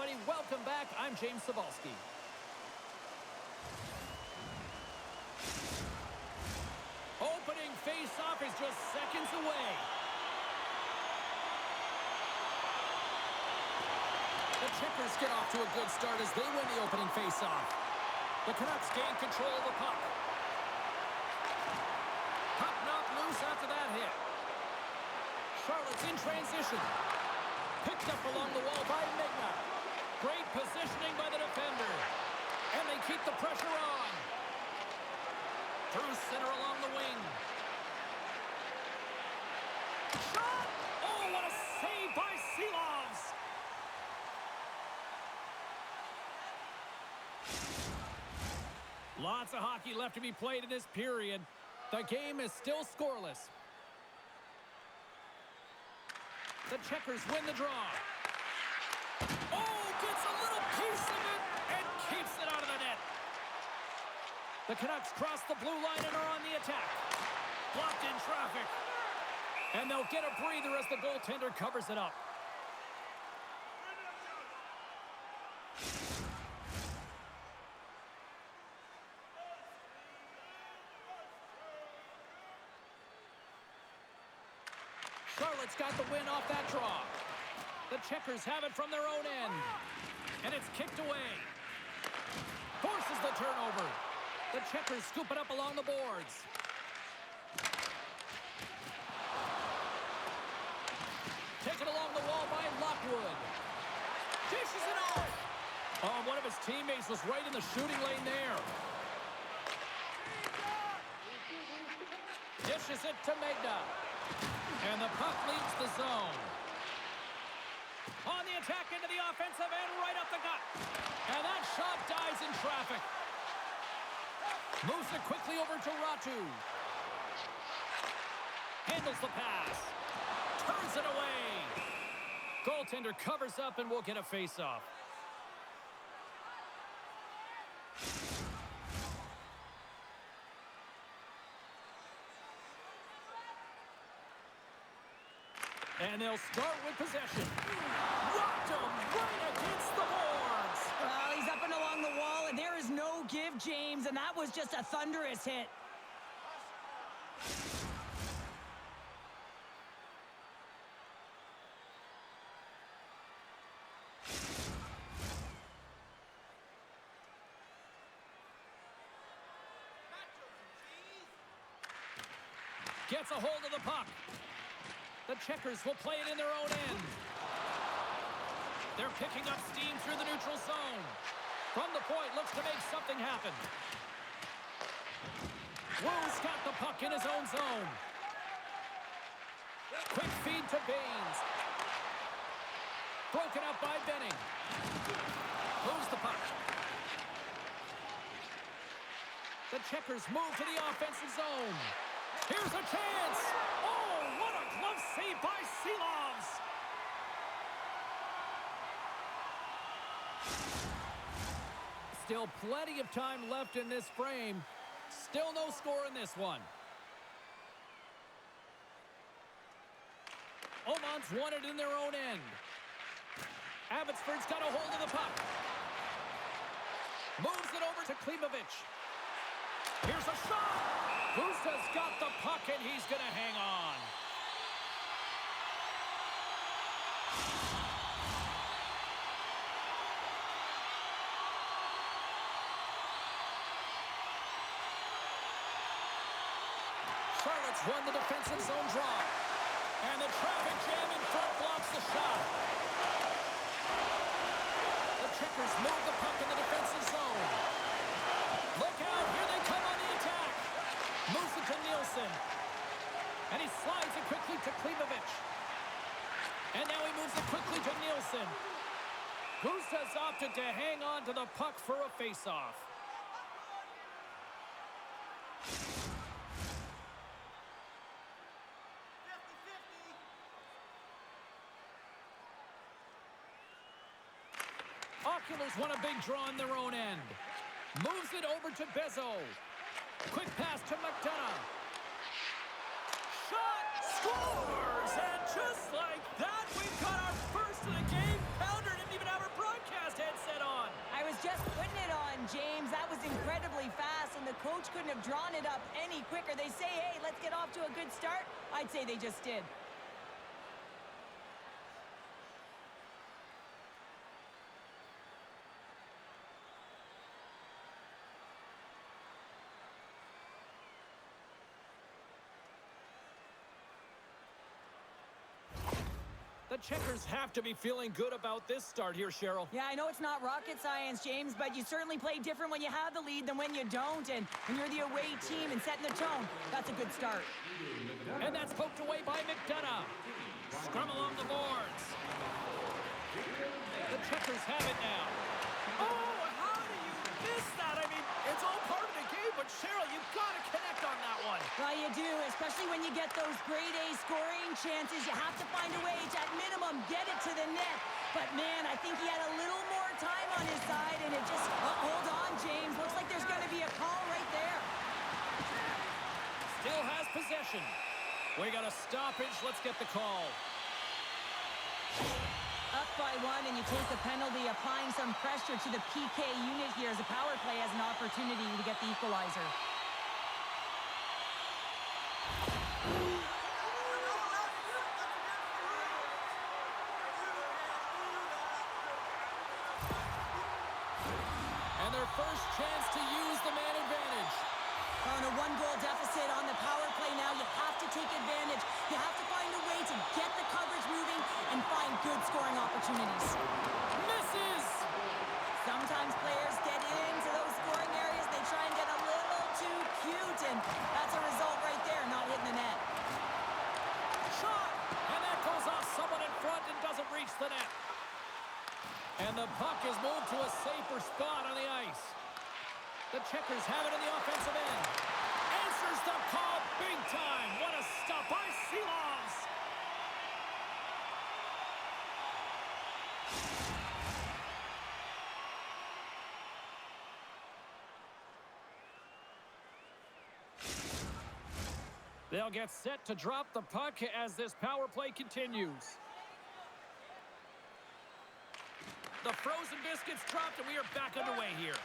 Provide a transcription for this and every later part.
everybody. Welcome back. I'm James Cebulski. Opening face-off is just seconds away. The Checkers get off to a good start as they win the opening face-off. The Canucks gain control of the puck. Puck knocked loose after that hit. Charlotte's in transition. Picked up along the wall by Migna. Great positioning by the defender. And they keep the pressure on. Through center along the wing. Shot! Oh, what a save by Seelovs! Lots of hockey left to be played in this period. The game is still scoreless. The Checkers win the draw. Oh, gets a little piece of it and keeps it out of the net. The Canucks cross the blue line and are on the attack. Blocked in traffic. And they'll get a breather as the goaltender covers it up. Charlotte's got the win off that draw. The Checkers have it from their own end. And it's kicked away. Forces the turnover. The Checkers scoop it up along the boards. Taken along the wall by Lockwood. Dishes it off. Oh, one of his teammates was right in the shooting lane there. Dishes it to Magna. And the puck leaves the zone. On the attack into the offensive end, right up the gut. And that shot dies in traffic. Moves it quickly over to Ratu. Handles the pass. Turns it away. Goaltender covers up and will get a face-off. And they'll start with possession. Rocked him right against the boards. Well, he's up and along the wall, and there is no give, James, and that was just a thunderous hit. Gets a hold of the puck. The Checkers will play it in their own end. They're picking up steam through the neutral zone. From the point, looks to make something happen. Wu's got the puck in his own zone. Quick feed to Baines. Broken up by Benning. Moves the puck. The Checkers move to the offensive zone. Here's a chance. Oh, what a glove save by Seelovs. Still plenty of time left in this frame. Still no score in this one. Oman's won it in their own end. Abbotsford's got a hold of the puck. Moves it over to Klimovic. Here's a shot. Gusta's got the puck, and he's going to hang on. Charlotte's won the defensive zone draw. And the traffic jam in front blocks the shot. The Checkers move the puck in the defensive zone. Look out, here they come on the attack. Moves it to Nielsen. And he slides it quickly to Klimovic. And now he moves it quickly to Nielsen. Gusta's opted to hang on to the puck for a face-off. Oculars won a big draw in their own end. Moves it over to Bezzo. Quick pass to McDonough. Shot! Scores! And just like that, we've got our first of the game. Pounder didn't even have her broadcast. coach couldn't have drawn it up any quicker. They say, hey, let's get off to a good start. I'd say they just did. The Checkers have to be feeling good about this start here, Cheryl. Yeah, I know it's not rocket science, James, but you certainly play different when you have the lead than when you don't. And when you're the away team and setting the tone, that's a good start. And that's poked away by McDonough. Scrum along the boards. The Checkers have it now. Oh, how do you miss that? I mean, it's all part of the game, but Cheryl, you've got to connect on that one. Well, you do, especially when you get those grade A scoring chances. You have to find a way to, at minimum, get it to the net. But, man, I think he had a little more time on his side, and it just... hold on, James. Looks like there's going to be a call right there. Still has possession. We got a stoppage. Let's get the call. Up by one, and you take the penalty, applying some pressure to the PK unit here as the power play has an opportunity to get the equalizer. And their first chance to use the man advantage. On a one-goal deficit on the power play now, you have to take advantage. You have to find a way to get the coverage moving and find good scoring opportunities. Misses! Sometimes players get into those scoring areas. They try and get a little too cute, and that's a result right there, not hitting the net. Shot! And that goes off someone in front and doesn't reach the net. And the puck is moved to a safer spot on the ice. The Checkers have it in the offensive end. Answers the call big time. What a stop by Seelovs. They'll get set to drop the puck as this power play continues. The frozen biscuits dropped, and we are back underway here.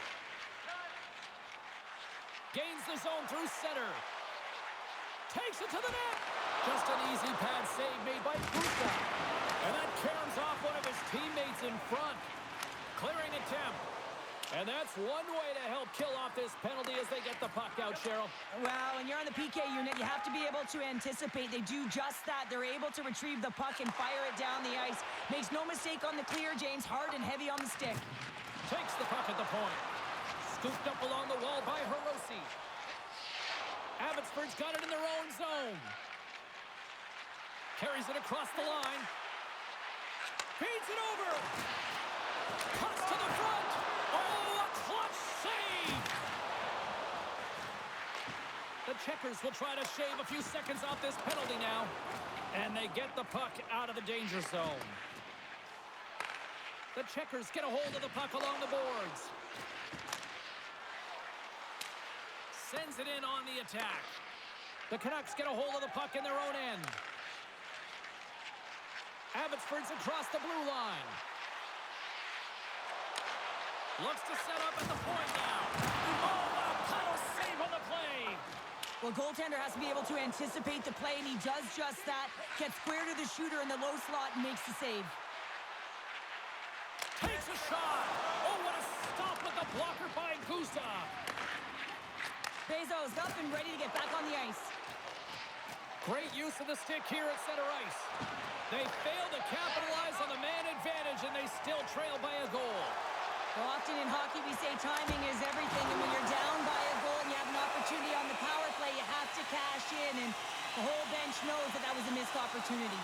Gains the zone through center. Takes it to the net. Just an easy pad save made by Buka. And that caroms off one of his teammates in front. Clearing attempt. And that's one way to help kill off this penalty as they get the puck out, Cheryl. Well, when you're on the PK unit, you have to be able to anticipate. They do just that. They're able to retrieve the puck and fire it down the ice. Makes no mistake on the clear, James. Hard and heavy on the stick. Takes the puck at the point. Scooped up along the wall by Hiroshi. Abbotsford's got it in their own zone. Carries it across the line. Feeds it over. Cuts to the front. Oh, a clutch save. The Checkers will try to shave a few seconds off this penalty now. And they get the puck out of the danger zone. The Checkers get a hold of the puck along the boards. Sends it in on the attack. The Canucks get a hold of the puck in their own end. Abbotsford's across the blue line. Looks to set up at the point now. Oh, a power save on the play. Well, goaltender has to be able to anticipate the play, and he does just that. Gets square to the shooter in the low slot and makes the save. Takes a shot. Oh, what a stop with the blocker by Gustav. Bezos up and ready to get back on the ice. Great use of the stick here at center ice. They fail to capitalize on the man advantage, and they still trail by a goal. Well, often in hockey, we say timing is everything, and when you're down by a goal and you have an opportunity on the power play, you have to cash in, and the whole bench knows that that was a missed opportunity.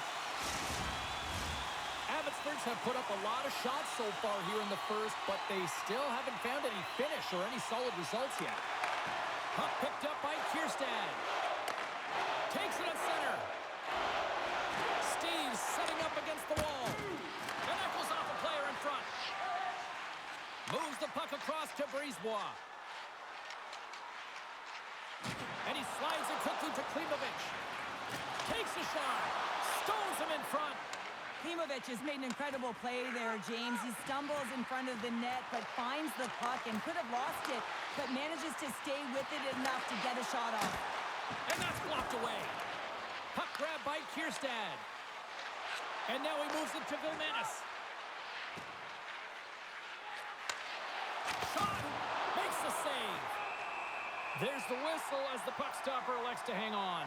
Abbotsfords have put up a lot of shots so far here in the first, but they still haven't found any finish or any solid results yet. Puck picked up by Kierstad. Takes it at center. Steve's setting up against the wall. And that goes off a player in front. Moves the puck across to Brisebois. And he slides it quickly to Klimovich. Takes a shot. Stones him in front. Klimovich has made an incredible play there, James. He stumbles in front of the net, but finds the puck and could have lost it, but manages to stay with it enough to get a shot off. And that's blocked away. Puck grab by Kierstad. And now he moves it to Vilmanis. Shot! Makes the save. There's the whistle as the puck stopper elects to hang on.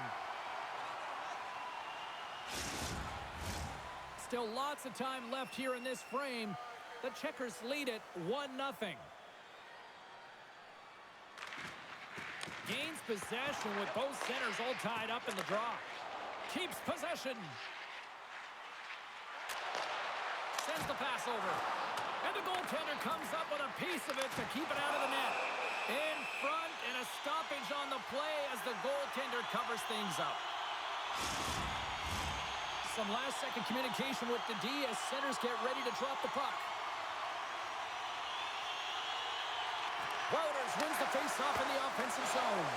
Still lots of time left here in this frame. The Checkers lead it 1-0. Gains possession with both centers all tied up in the draw. Keeps possession. Sends the pass over. And the goaltender comes up with a piece of it to keep it out of the net. In front and a stoppage on the play as the goaltender covers things up. Some last-second communication with the D as centers get ready to drop the puck. Wouters wins the face-off in the offensive zone.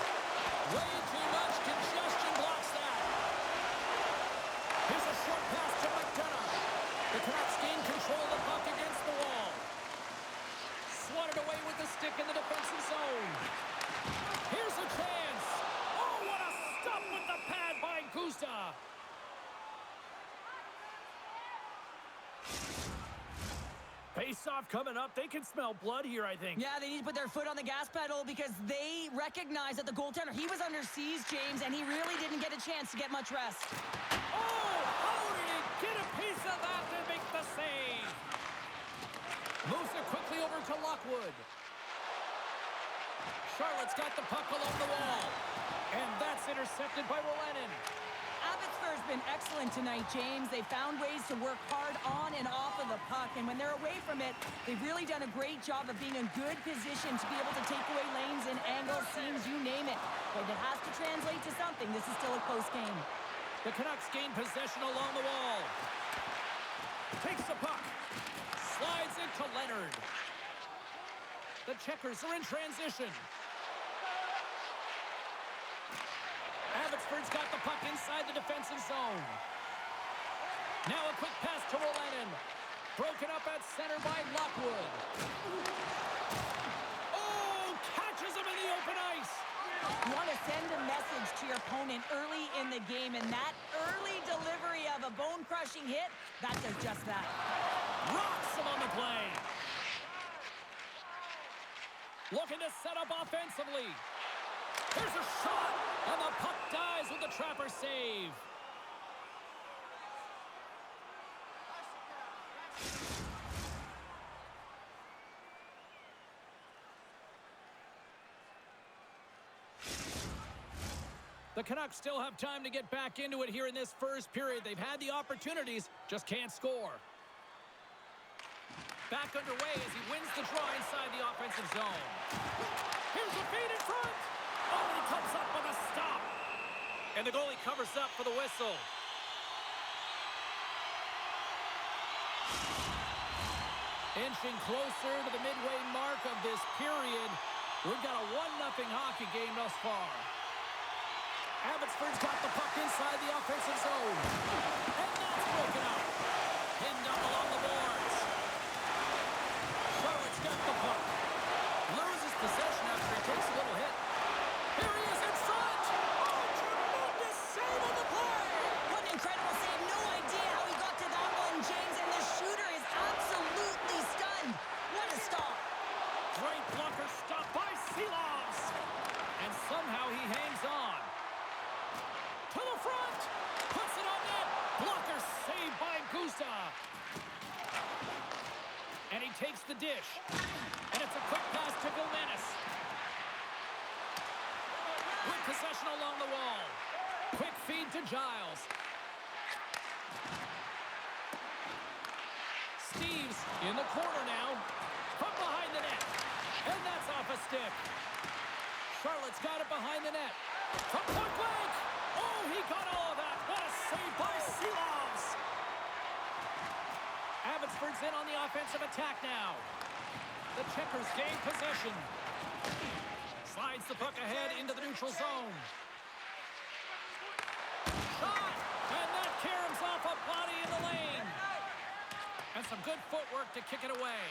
Way too much congestion blocks that. Here's a short pass to McDonough. The Canucks gain control of the puck against the wall. Swatted away with the stick in the defensive zone. Here's a chance. Oh, what a stop with the pad by Gusta. Face-off coming up. They can smell blood here, I think. Yeah, they need to put their foot on the gas pedal because they recognize that the goaltender, he was under siege, James, and he really didn't get a chance to get much rest. Oh, how did he get a piece of that to make the save? Moves it quickly over to Lockwood. Charlotte's got the puck along the wall. And that's intercepted by Rolenin. Abbotsford's been excellent tonight, James. They found ways to work hard on and off of the puck, and when they're away from it, they've really done a great job of being in good position to be able to take away lanes and angles, seams, you name it. But it has to translate to something. This is still a close game. The Canucks gain possession along the wall. Takes the puck. Slides it to Leonard. The Checkers are in transition. Abbotsford's got the puck inside the defensive zone. Now a quick pass to Rolenin. Broken up at center by Lockwood. Oh, catches him in the open ice. You want to send a message to your opponent early in the game, and that early delivery of a bone-crushing hit, that does just that. Rocks him on the play. Looking to set up offensively. There's a shot, and the puck dies with the Trapper save. The Canucks still have time to get back into it here in this first period. They've had the opportunities, just can't score. Back underway as he wins the draw inside the offensive zone. Here's a feed in front. Oh, and he comes up with a stop. And the goalie covers up for the whistle. Inching closer to the midway mark of this period. We've got a 1-0 hockey game thus far. Abbotsford's got the puck inside the offensive zone. And that's broken up. Pinned up along the boards. Charlotte's got the puck. Loses possession after he takes a little hit. Here he is in front. Oh, tremendous save on the play. What an incredible save. No idea how he got to that one, James, and the shooter is absolutely stunned. What a stop. Great blocker stop by Seelovs. And somehow he hangs on. To the front. Puts it on net. Blocker saved by Gusta. And he takes the dish. And it's a quick pass to Vilmanis. With possession along the wall. Quick feed to Giles. Steves in the corner now. From behind the net. And that's off a stick. Charlotte's got it behind the net. From point blank. Oh, he got all of that. What a save by Seelovs. Abbotsford's in on the offensive attack now. The Checkers gain possession. Slides the puck ahead into the neutral zone. Shot! And that caroms off a body in the lane. some good footwork to kick it away.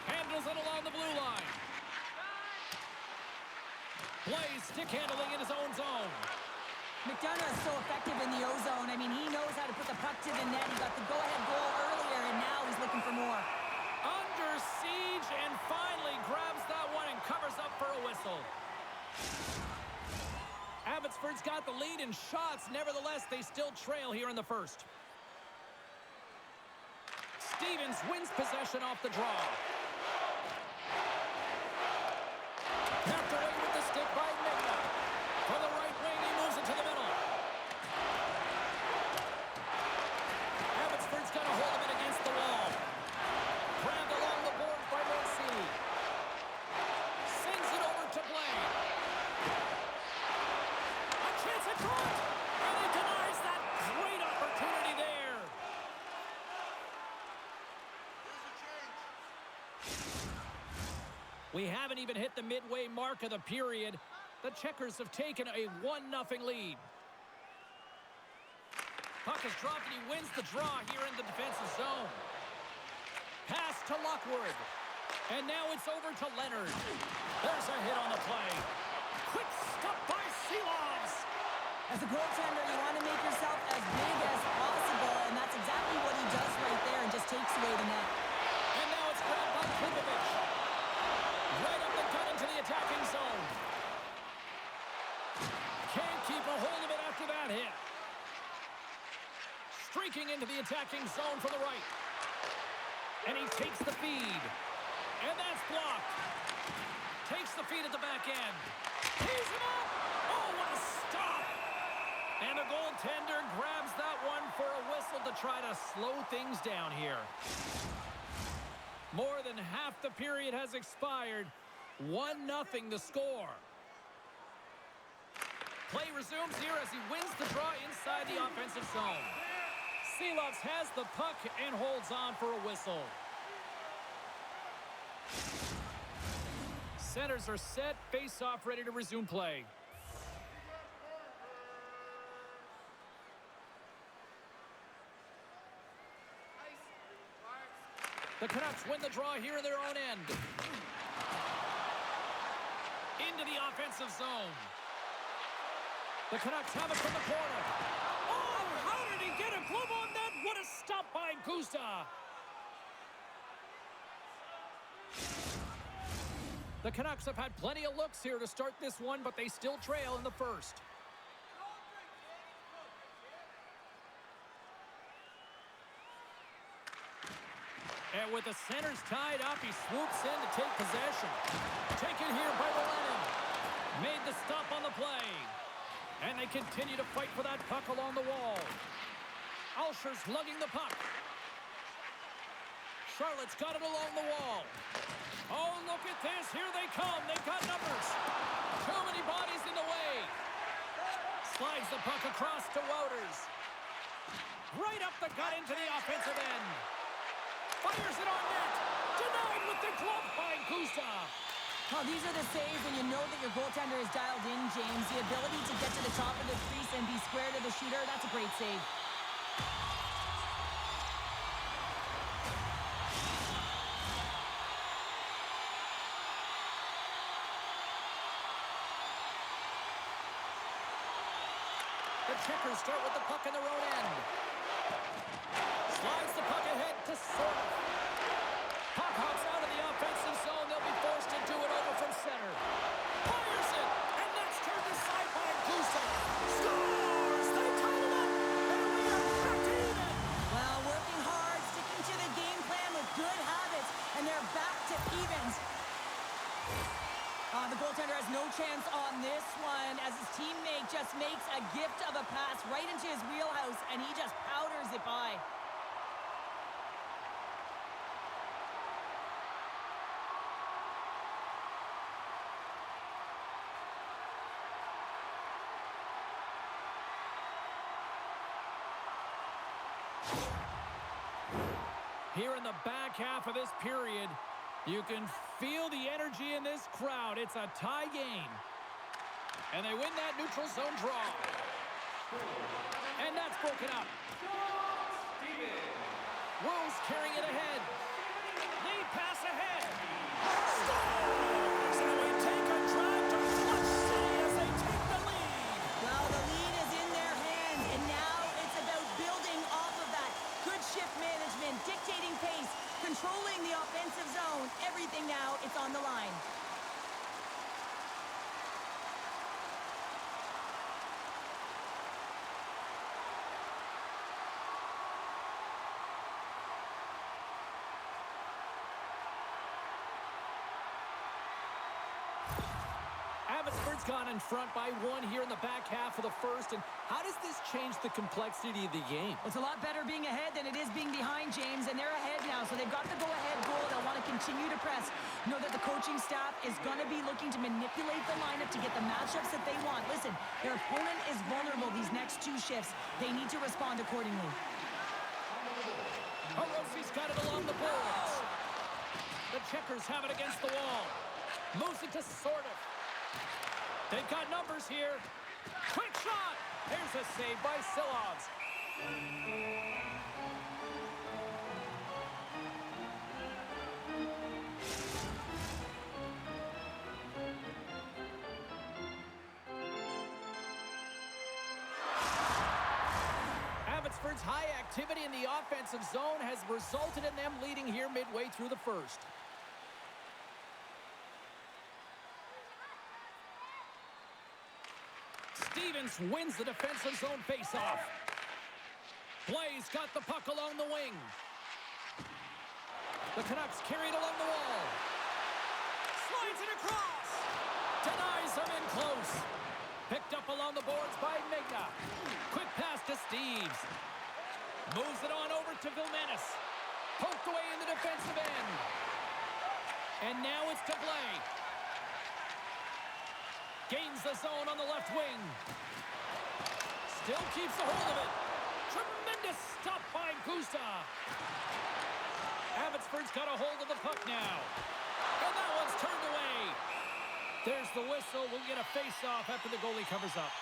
Handles it along the blue line. Plays stick handling in his own zone. McDonough is so effective in the O-zone. I mean, he knows how to put the puck to the net. He got the go-ahead goal earlier, and now he's looking for more. Under siege, and finally grabs that one and covers up for a whistle. Abbotsford's got the lead in shots. Nevertheless, they still trail here in the first. Stevens wins possession off the draw. Knocked away with the stick by Midna. For the right wing, he moves it to the middle. Abbotsford's got a hold of it against the wall. Grabbed along the boards by Mancini. Sends it over to Blaine. A chance at front. And he denies that great opportunity there. We haven't even hit the midway mark of the period. The Checkers have taken a 1-0 lead. Puck is dropped and he wins the draw here in the defensive zone. Pass to Lockwood. And now it's over to Leonard. There's a hit on the play. Quick stop by Seelovs. As a goaltender, you want to make yourself as big as possible, and that's exactly what he does right there and just takes away the net. And now it's grabbed by Klimovic. Right up the gut into the attacking zone. Can't keep a hold of it after that hit. Streaking into the attacking zone from the right. And he takes the feed. And that's blocked. Takes the feed at the back end. He's him up. Oh, what a stop. And the goaltender grabs that one for a whistle to try to slow things down here. More than half the period has expired. 1-0 the score. Play resumes here as he wins the draw inside the offensive zone. Seelovs has the puck and holds on for a whistle. Centers are set, face-off ready to resume play. The Canucks win the draw here in their own end. Into the offensive zone. The Canucks have it from the corner. Oh, how did he get a glove on that? What a stop by Gusta. The Canucks have had plenty of looks here to start this one, but they still trail in the first. And with the centers tied up, he swoops in to take possession. Taken here by Lennon. Made the stop on the play. And they continue to fight for that puck along the wall. Alsher's lugging the puck. Charlotte's got it along the wall. Oh, look at this. Here they come. They've got numbers. Too many bodies in the way. Slides the puck across to Wouters. Right up the gut into the offensive end. Fires it on net. Denied with the glove by Gustav. Oh, these are the saves when you know that your goaltender is dialed in, James. The ability to get to the top of the crease and be square to the shooter, that's a great save. The Checkers start with the puck in their own end. Slides the puck ahead to Sork. Puck hops out of the offensive zone. They'll be forced to do it over from center. Fires it, and that's turned aside by Gustav. Scores! They tie it up, and we are back to even. Well, working hard, sticking to the game plan with good habits, and they're back to evens. The goaltender has no chance on this one as his teammate just makes a gift of a pass right into his wheelhouse, and he just powders it by. Here in the back half of this period, you can feel the energy in this crowd. It's a tie game. And they win that neutral zone draw. And that's broken up. Rose carrying it ahead. Lead pass ahead. Scores! And we take a drive to Clutch City as they take the lead. Well, the lead is in their hands, and now it's about building off of that. Good shift management, dictating pace, controlling the offensive zone. Everything now, it's on the line. Abbotsford's gone in front by 1 here in the back half of the first. And how does this change the complexity of the game? It's a lot better being ahead than it is being behind, James, and they're ahead now, so they've got the go-ahead goal. They'll want to continue to press. Know that the coaching staff is going to be looking to manipulate the lineup to get the matchups that they want. Listen, their opponent is vulnerable these next 2 shifts. They need to respond accordingly. Hiroshi's got it along the boards. The Checkers have it against the wall. Moves it to Sortif. They've got numbers here. Quick shot. There's a save by Silovs. Abbotsford's high activity in the offensive zone has resulted in them leading here midway through the first. Stevens wins the defensive zone faceoff. Blaze got the puck along the wing. The Canucks carry it along the wall. Slides it across. Denies them in close. Picked up along the boards by Mega. Quick pass to Steves. Moves it on over to Vilmanis. Poked away in the defensive end. And now it's to Blay. Gains the zone on the left wing. Still keeps a hold of it. Tremendous stop by Gustav. Abbotsford's got a hold of the puck now. And that one's turned away. There's the whistle. We'll get a face-off after the goalie covers up.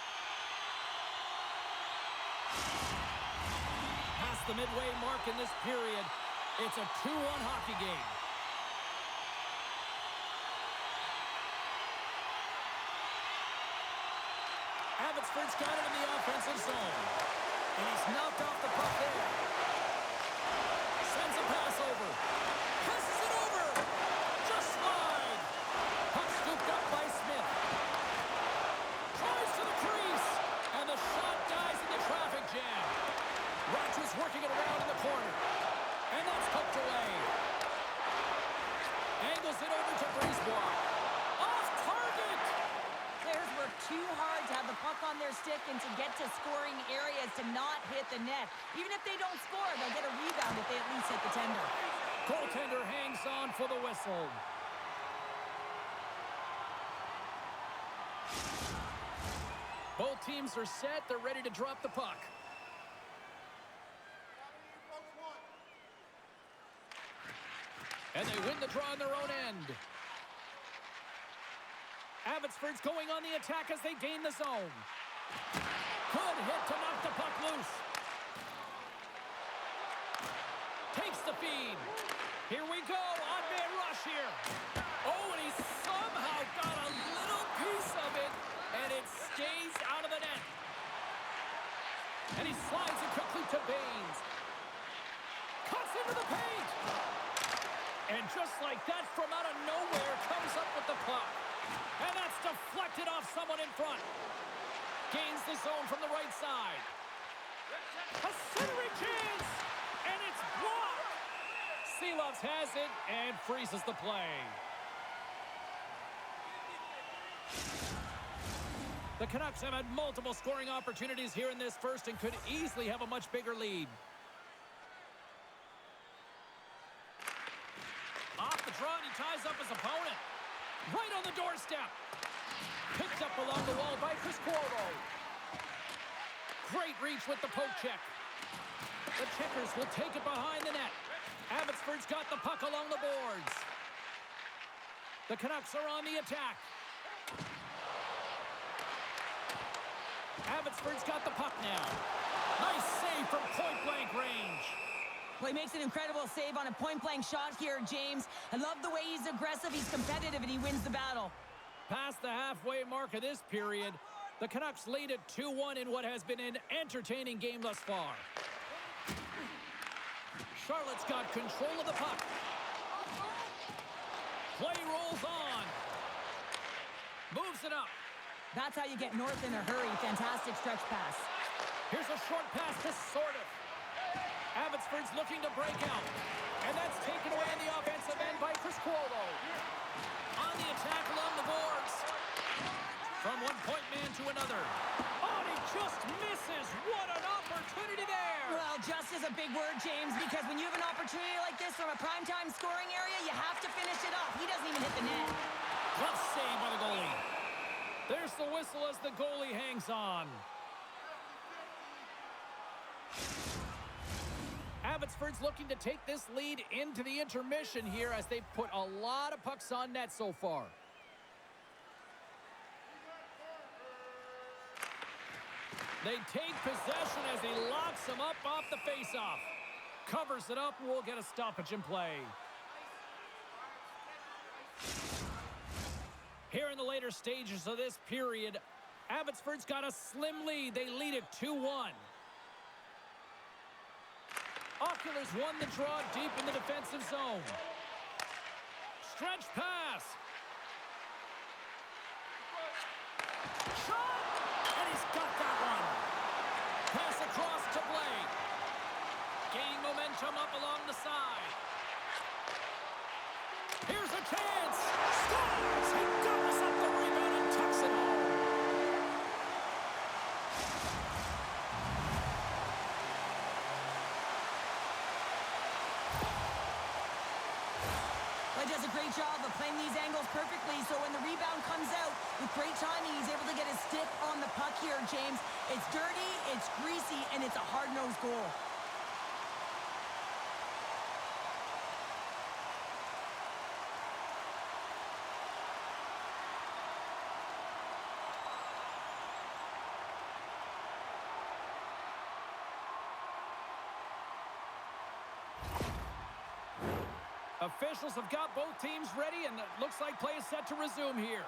Past the midway mark in this period, it's a 2-1 hockey game. Abbotsford's got it in the offensive zone. And he's knocked off the puck there. Sends a pass over. Passes it over. Just wide. Puck scooped up by Smith. Tries to the crease. And the shot dies in the traffic jam. Rogers working it around in the corner. And that's poked away. Angles it over to Brisebois. Off target. Players work too hard to have the puck on their stick and to get to scoring areas to not hit the net. Even if they don't score, they'll get a rebound if they at least hit the tender. Goaltender hangs on for the whistle. Both teams are set. They're ready to drop the puck. And they win the draw on their own end. Abbotsford's going on the attack as they gain the zone. Good hit to knock the puck loose. Takes the feed. Here we go. On-man rush here. Oh, and he somehow got a little piece of it, and it stays out of the net. And he slides it quickly to Baines. Cuts into the paint. And just like that, from out of nowhere, comes up with the puck. And that's deflected off someone in front. Gains the zone from the right side. A centering chance! And it's blocked! Silovs has it and freezes the play. The Canucks have had multiple scoring opportunities here in this first and could easily have a much bigger lead. Off the draw, and he ties up his opponent. Right on the doorstep. Picked up along the wall by Chris Cuomo. Great reach with the poke check. The Checkers will take it behind the net. Abbotsford's got the puck along the boards. The Canucks are on the attack. Abbotsford's got the puck now. Nice save from point-blank range. Well, he makes an incredible save on a point-blank shot here, James. I love the way he's aggressive, he's competitive, and he wins the battle. Past the halfway mark of this period, the Canucks lead at 2-1 in what has been an entertaining game thus far. Charlotte's got control of the puck. Play rolls on. Moves it up. That's how you get north in a hurry. Fantastic stretch pass. Here's a short pass to Sortif. Abbotsford's looking to break out. And that's taken away in the offensive end by Criscuolo. On the attack along the boards. From one point man to another. Oh, and he just misses. What an opportunity there. Well, just is a big word, James, because when you have an opportunity like this from a primetime scoring area, you have to finish it off. He doesn't even hit the net. Tough save by the goalie. There's the whistle as the goalie hangs on. Abbotsford's looking to take this lead into the intermission here as they've put a lot of pucks on net so far. They take possession as he locks them up off the faceoff. Covers it up, we'll get a stoppage in play. Here in the later stages of this period, Abbotsford's got a slim lead. They lead it 2-1. Oculars won the draw deep in the defensive zone. Stretch pass. Shot! And he's got that one. Pass across to Blake. Gaining momentum up along the side. Here's a chance. Scores! He goes up the rebound and tucks it home. He does a great job of playing these angles perfectly, so when the rebound comes out, with great timing, he's able to get his stick on the puck here, James. It's dirty, it's greasy, and it's a hard-nosed goal. Officials have got both teams ready, and it looks like play is set to resume here.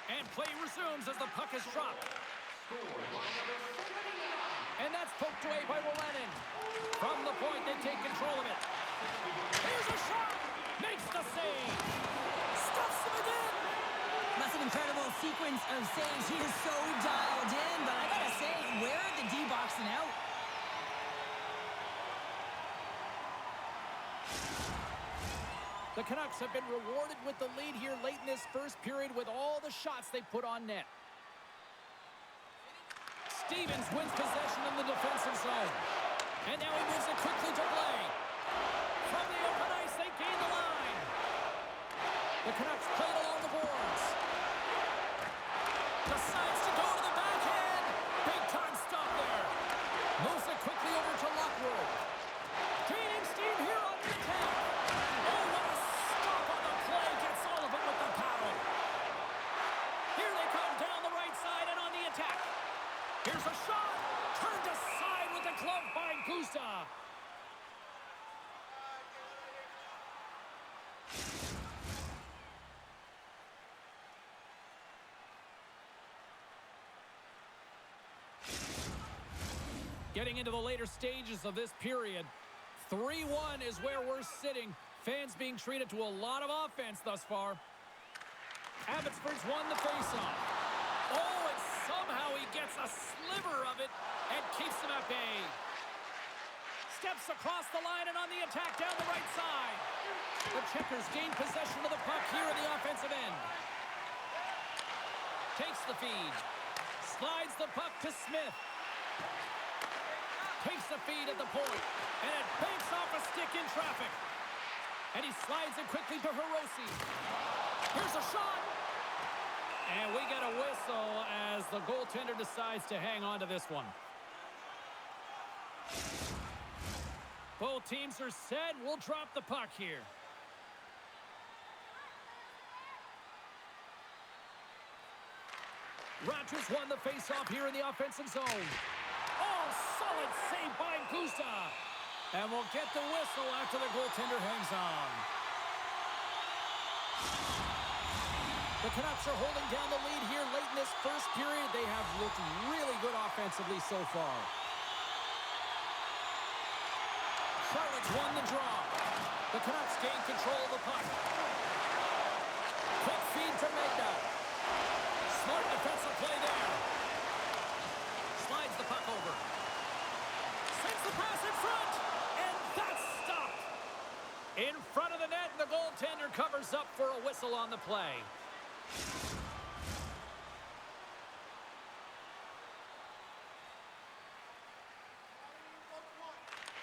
And play resumes as the puck is dropped. And that's poked away by Wolanin. From the point, they take control of it. Here's a shot! Makes the save! Stuffs him again! That's an incredible sequence of saves. He is so dialed in, but I gotta say, where are the D-boxing out? The Canucks have been rewarded with the lead here late in this first period with all the shots they put on net. Stevens wins possession in the defensive zone. And now he moves it quickly to play. From the open ice, they gain the line. The Canucks play it along the boards. Decides to go to the backhand. Big time stop there. Moves it quickly over to Lockwood. Gaining steam here on the attack. Oh, what a stop on the play. Gets all of it with the paddle. Here they come down the right side and on the attack. Here's a shot. Turned aside with the glove by Gustav. Getting into the later stages of this period, 3-1 is where we're sitting. Fans being treated to a lot of offense thus far. Abbotsford's won the faceoff. Oh, and somehow he gets a sliver of it and keeps him at bay. Steps across the line and on the attack down the right side. The Checkers gain possession of the puck here in the offensive end. Takes the feed. Slides the puck to Smith. Takes the feed at the point, and it banks off a stick in traffic. And he slides it quickly to Hirose. Here's a shot. And we get a whistle as the goaltender decides to hang on to this one. Both teams are set. We'll drop the puck here. Raptors won the faceoff here in the offensive zone. Oh, solid save by Guza. And we'll get the whistle after the goaltender hangs on. The Canucks are holding down the lead here late in this first period. They have looked really good offensively so far. Charlotte's won the draw. The Canucks gain control of the puck. Quick feed to Magna. Smart defensive play there. Slides the puck over. Sends the pass in front. And that's stopped. In front of the net, and the goaltender covers up for a whistle on the play.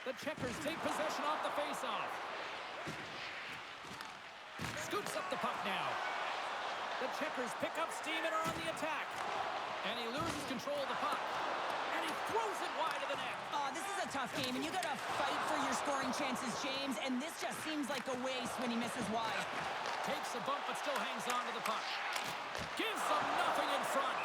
The Checkers take possession off the faceoff. Scoops up the puck now. The Checkers pick up steam and are on the attack. And he loses control of the puck. And he throws it wide of the net. Oh, this is a tough game, and you got to fight for your scoring chances, James. And this just seems like a waste when he misses wide. Takes a bump, but still hangs on to the puck. Gives them nothing in front.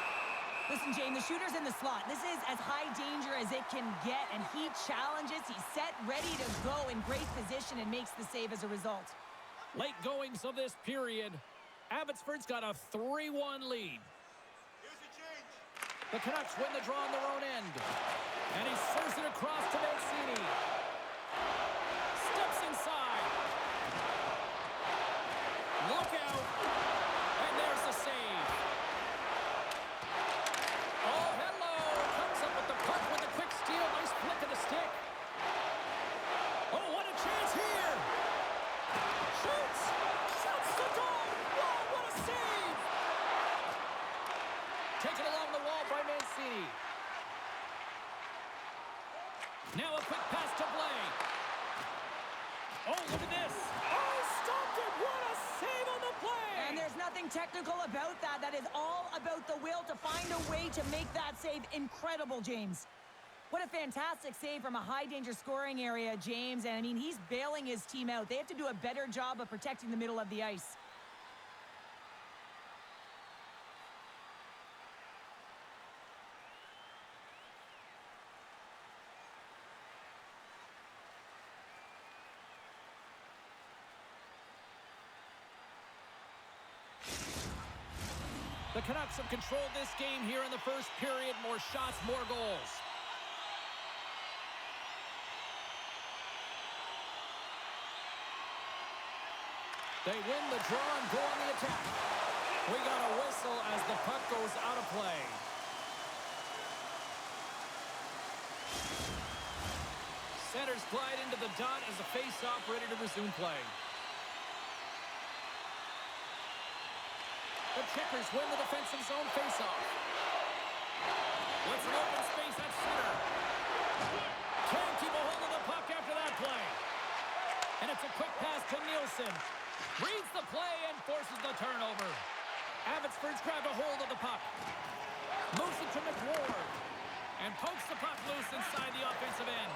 Listen, James, the shooter's in the slot. This is as high danger as it can get, and he challenges. He's set, ready to go, in great position, and makes the save as a result. Late goings of this period. Abbotsford's got a 3-1 lead. Here's a change. The Canucks win the draw on their own end. And he serves it across to Mancini. Steps inside. Look out. And there's the save. Oh, hello. Comes up with the puck with a quick steal. Nice flick of the stick. Oh, what a chance here. Shoots. Shoots the goal. Whoa, what a save. Taken along the wall by Mancini. Now a quick pass to Blake. Oh, look at this. Oh, stopped it. What a save on the play. And there's nothing technical about that. That is all about the will to find a way to make that save incredible, James. What a fantastic save from a high-danger scoring area, James. And, I mean, he's bailing his team out. They have to do a better job of protecting the middle of the ice. The Canucks have controlled this game here in the first period. More shots, more goals. They win the draw and go on the attack. We got a whistle as the puck goes out of play. Centers glide into the dot as the face-off ready to resume play. The Checkers win the defensive zone face-off. What's an open space at center. Can't keep a hold of the puck after that play. And it's a quick pass to Nielsen. Reads the play and forces the turnover. Abbotsford's grabbed a hold of the puck. Moves it to McWard. And pokes the puck loose inside the offensive end.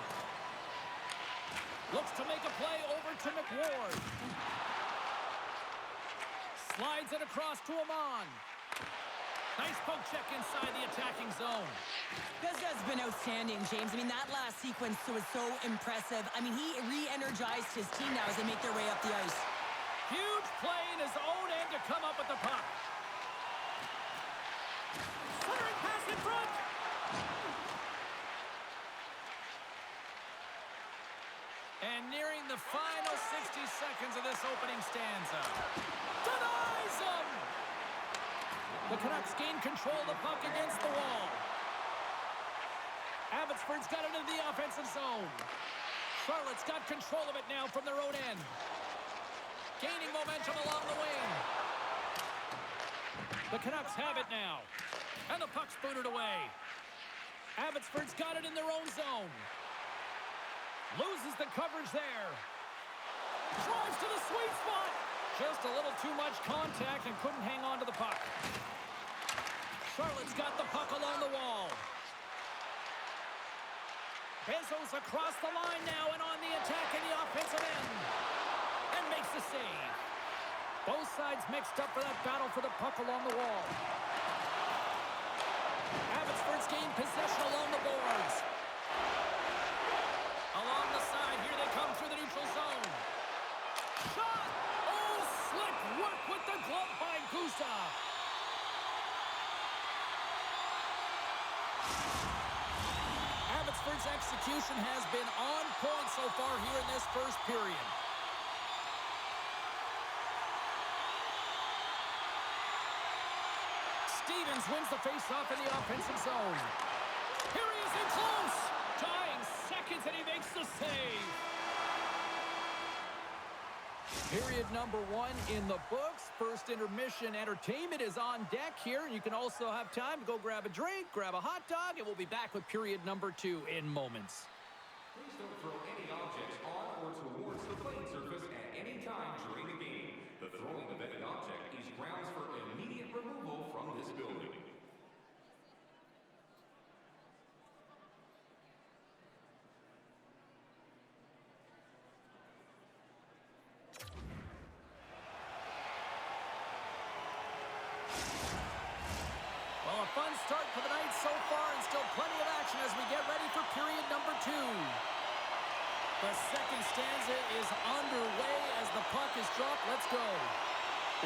Looks to make a play over to McWard. Slides it across to Amon. Nice poke check inside the attacking zone. This has been outstanding, James. I mean, that last sequence was so impressive. I mean, he re-energized his team now as they make their way up the ice. Huge play in his own end to come up with the puck. Firing pass in front. And nearing the final 60 seconds of this opening stanza. Denies him! The Canucks gain control of the puck against the wall. Abbotsford's got it into the offensive zone. Charlotte's got control of it now from their own end. Gaining momentum along the wing. The Canucks have it now. And the puck's booted away. Abbotsford's got it in their own zone. Loses the coverage there. Drives to the sweet spot. Just a little too much contact and couldn't hang on to the puck. Charlotte's got the puck along the wall. Bezos across the line now and on the attack in the offensive end. And makes the save. Both sides mixed up for that battle for the puck along the wall. Abbotsford's gained possession along the boards. along the side. Here they come through the neutral zone. Shot! Oh, slick work with the glove by Gustav. Abbotsford's execution has been on point so far here in this first period. Stevens wins the faceoff in the offensive zone. Here he is in close. Dying seconds, and he makes the save. Period number 1 in the books. First intermission entertainment is on deck here. You can also have time to go grab a drink, grab a hot dog, and we'll be back with period number 2 in moments. Please don't throw any objects on or towards the playing surface at any time during the game. The throwing of any object is grounds for immediate removal from this building. Well, a fun start for the night so far, and still plenty of action as we get ready for period number 2. The second stanza is underway as the puck is dropped. Let's go.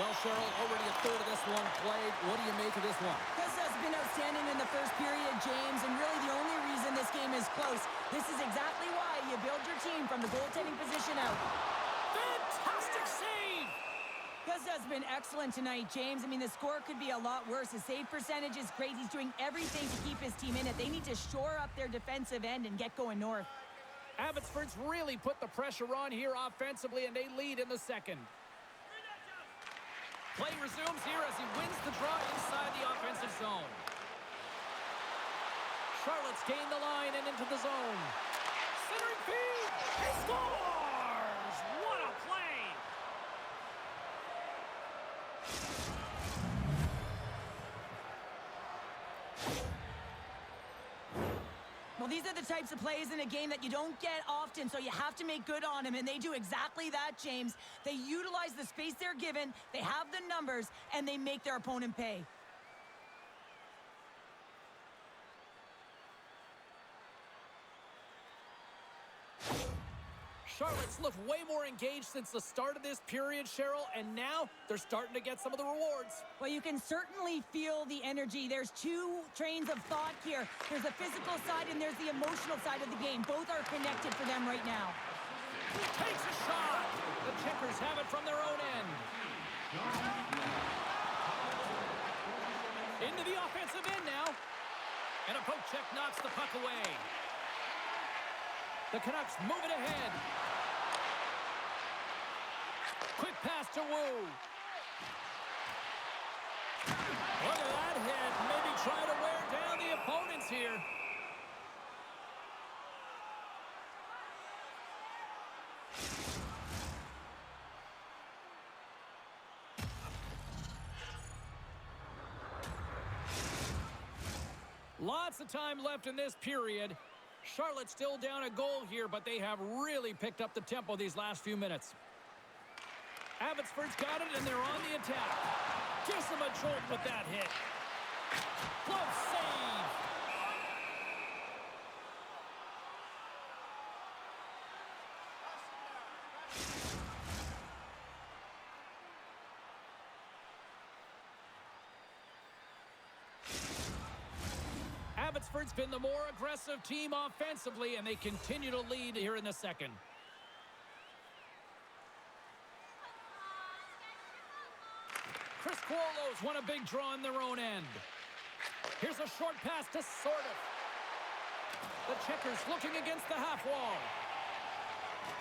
Well, Cheryl, already a third of this one played. What do you make of this one? This has been outstanding in the first period, James, and really the only reason this game is close. This is exactly why you build your team from the goaltending position out. Fantastic save! This has been excellent tonight, James. I mean, the score could be a lot worse. His save percentage is great. He's doing everything to keep his team in it. They need to shore up their defensive end and get going north. Abbotsford's really put the pressure on here offensively, and they lead in the second. Play resumes here as he wins the draw inside the offensive zone. Charlotte's gained the line and into the zone. Centering feed! He scores! What a play! Well, these are the types of plays in a game that you don't get often, so you have to make good on them, and they do exactly that, James. They utilize the space they're given, they have the numbers, and they make their opponent pay. Charlotte's looked way more engaged since the start of this period, Cheryl, and now they're starting to get some of the rewards. Well, you can certainly feel the energy. There's two trains of thought here. There's the physical side and there's the emotional side of the game. Both are connected for them right now. Takes a shot. The Checkers have it from their own end. Into the offensive end now. And a poke check knocks the puck away. The Canucks move it ahead. Quick pass to Wu. Look at that hit. Maybe try to wear down the opponents here. Lots of time left in this period. Charlotte's still down a goal here, but they have really picked up the tempo these last few minutes. Abbotsford's got it, and they're on the attack. Gives them a jolt with that hit. Glove save. Abbotsford's been the more aggressive team offensively, and they continue to lead here in the second. Chris Cuolo's won a big draw on their own end. Here's a short pass to Sordiff. The Checkers looking against the half wall.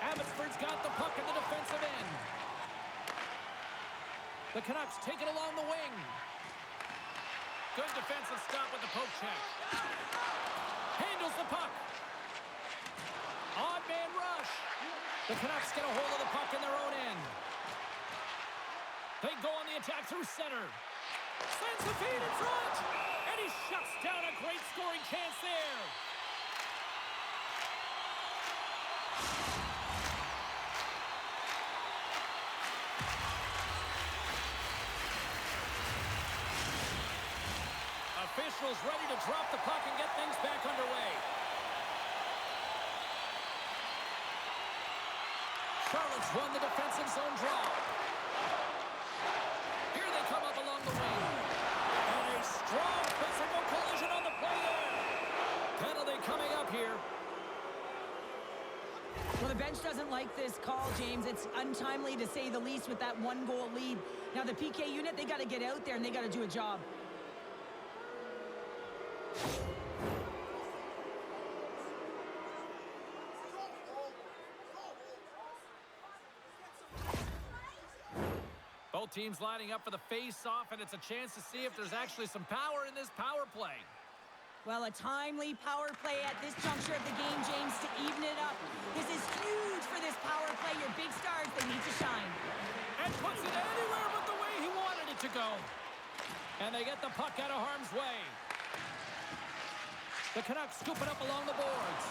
Abbotsford's got the puck in the defensive end. The Canucks take it along the wing. Good defensive stop with the poke check. Handles the puck. Odd man rush. The Canucks get a hold of the puck in their own end. They go on the attack through center. Sends the feed in front. And he shuts down a great scoring chance there. Officials ready to drop the puck and get things back underway. Charlotte's won the defensive zone draw. Here they come up along the wing. And a strong physical collision on the play there. Penalty coming up here. Well, the bench doesn't like this call, James. It's untimely to say the least with that one-goal lead. Now, the PK unit, they got to get out there and they got to do a job. Both teams lining up for the face-off, and it's a chance to see if there's actually some power in this power play. Well, a timely power play at this juncture of the game, James, to even it up. This is huge for this power play. Your big stars, they need to shine. And puts it anywhere but the way he wanted it to go. And they get the puck out of harm's way. The Canucks scoop it up along the boards.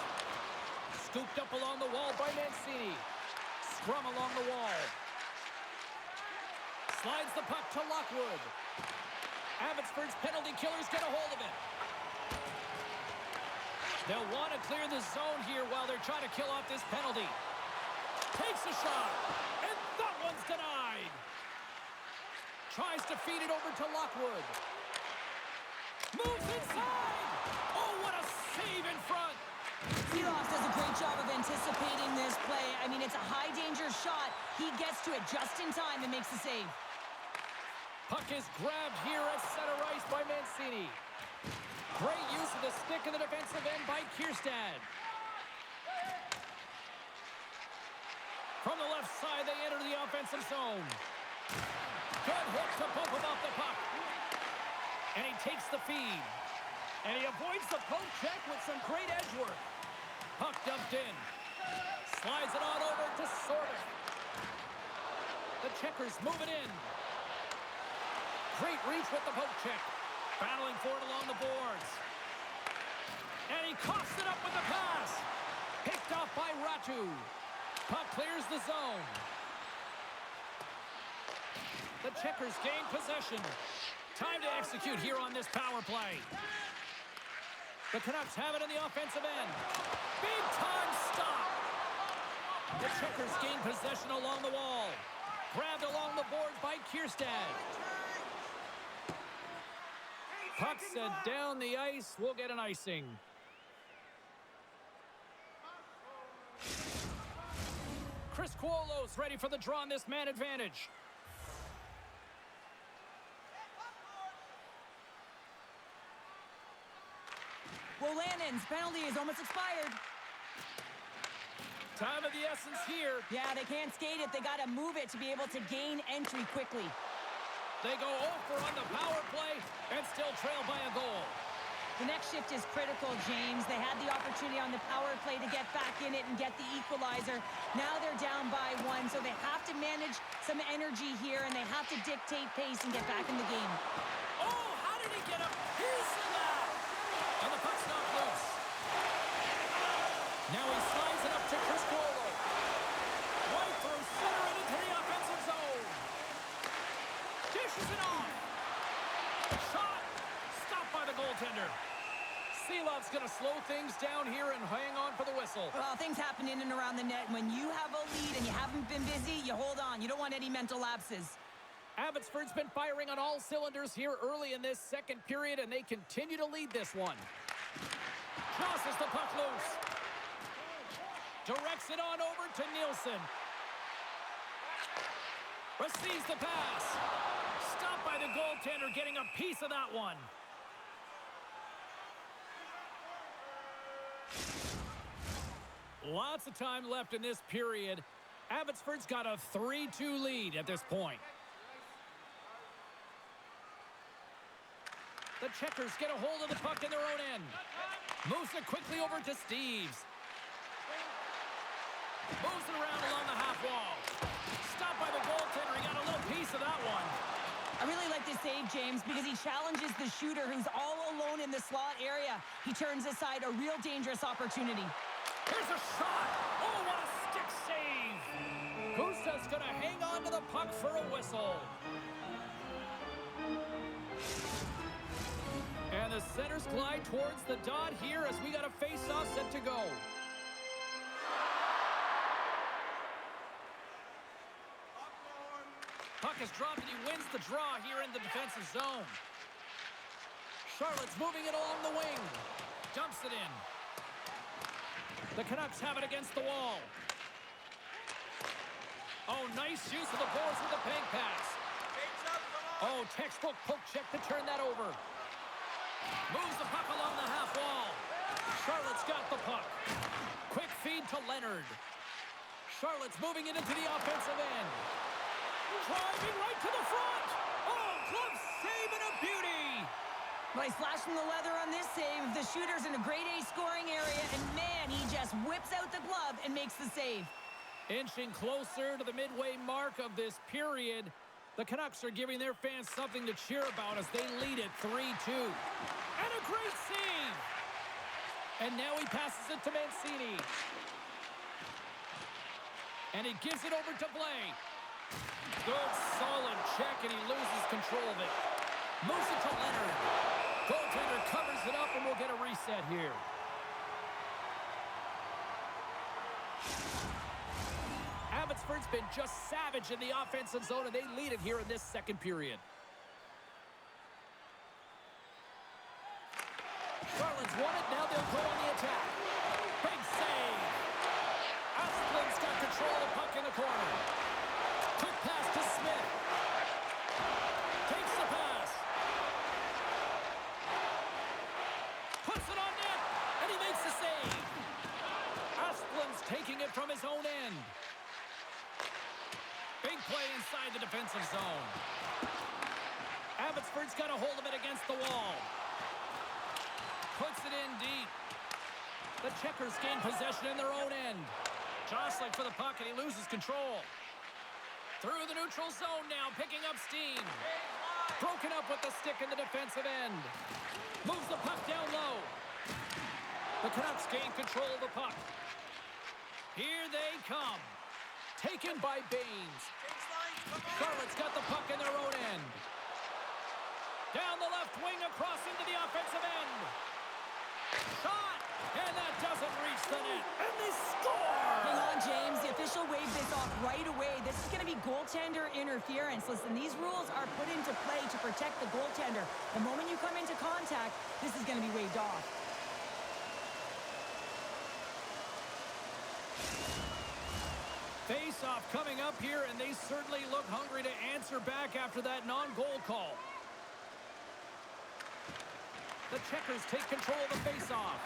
Scooped up along the wall by Mancini. Scrum along the wall. Slides the puck to Lockwood. Abbotsford's penalty killers get a hold of it. They'll want to clear the zone here while they're trying to kill off this penalty. Takes a shot, and that one's denied. Tries to feed it over to Lockwood. Moves inside. Oh, what a save in front. Seeloff does a great job of anticipating this play. I mean, it's a high-danger shot. He gets to it just in time and makes the save. Puck is grabbed here at center ice by Mancini. Great use of the stick in the defensive end by Kierstad. From the left side, they enter the offensive zone. Good hit to bump him off the puck. And he takes the feed. And he avoids the poke check with some great edge work. Puck dumped in. Slides it on over to Sorvik. The checkers move it in. Great reach with the poke check. Battling for it along the boards. And he coughs it up with the pass. Picked off by Ratu. Puck clears the zone. The checkers gain possession. Time to execute here on this power play. The Canucks have it in the offensive end. Big time stop. The checkers gain possession along the wall. Grabbed along the boards by Kierstad. Puck sent down the ice. We'll get an icing. Chris Cuolo's ready for the draw on this man advantage. Well, Lannon's penalty is almost expired. Time of the essence here. Yeah, they can't skate it. They got to move it to be able to gain entry quickly. They go over on the power play and still trail by a goal. The next shift is critical, James. They had the opportunity on the power play to get back in it and get the equalizer. Now they're down by one, so they have to manage some energy here, and they have to dictate pace and get back in the game. Oh, how did he get a piece of that? And the puck's not loose. Now he slides it up to Chris Cuolo. Right through center and into the offensive zone. Dishes it off. Shot. Stopped by the goaltender. Seeloff's going to slow things down here and hang on for the whistle. Well, things happen in and around the net. When you have a lead and you haven't been busy, you hold on. You don't want any mental lapses. Abbotsford's been firing on all cylinders here early in this second period, and they continue to lead this one. Tosses the puck loose. Directs it on over to Nielsen. Receives the pass. Stopped by the goaltender, getting a piece of that one. Lots of time left in this period. Abbotsford's got a 3-2 lead at this point. The checkers get a hold of the puck in their own end. Moves it quickly over to Steves. Moves it around along the half wall. Stopped by the goaltender. He got a little piece of that one. I really like this save, James, because he challenges the shooter who's all alone in the slot area. He turns aside a real dangerous opportunity. Here's a shot. Oh, what a stick save. Gusta's going to hang on to the puck for a whistle. And the centers glide towards the dot here as we got a face-off set to go. Puck is dropped and he wins the draw here in the defensive zone. Charlotte's moving it along the wing. Dumps it in. The Canucks have it against the wall. Oh, nice use of the boards with the bank pass. Oh, textbook poke check to turn that over. Moves the puck along the half wall. Charlotte's got the puck. Quick feed to Leonard. Charlotte's moving it into the offensive end. Driving right to the front. Oh, glove save and a beauty. Nice slash from the leather on this save. The shooter's in a grade A scoring area, and man, he just whips out the glove and makes the save. Inching closer to the midway mark of this period, the Canucks are giving their fans something to cheer about as they lead it 3-2. And a great save! And now he passes it to Mancini. And he gives it over to Blay. Good, solid check, and he loses control of it. Moves it to Leonard. Goaltender covers it up, and we'll get a reset here. Abbotsford's been just savage in the offensive zone, and they lead it here in this second period. Charlotte's won it. Now they'll go on the attack. Big save. Asplund's got control of the puck in the corner. Quick pass to Smith. Takes the pass. Puts it on net, and he makes the save. Asplund's taking it from his own end. Big play inside the defensive zone. Abbotsford's got a hold of it against the wall. Puts it in deep. The Checkers gain possession in their own end. Jostling for the puck, and he loses control. Through the neutral zone now, picking up steam. Broken up with the stick in the defensive end. Moves the puck down low. The Canucks gain control of the puck. Here they come. Taken by Baines. Charlotte's got the puck in their own end. Down the left wing, across into the offensive end. Shot! And that doesn't reach the net. And they score! Hang on, James. The official waved this off right away. This is going to be goaltender interference. Listen, these rules are put into play to protect the goaltender. The moment you come into contact, this is going to be waved off. Face-off coming up here, and they certainly look hungry to answer back after that non-goal call. The Checkers take control of the face-off.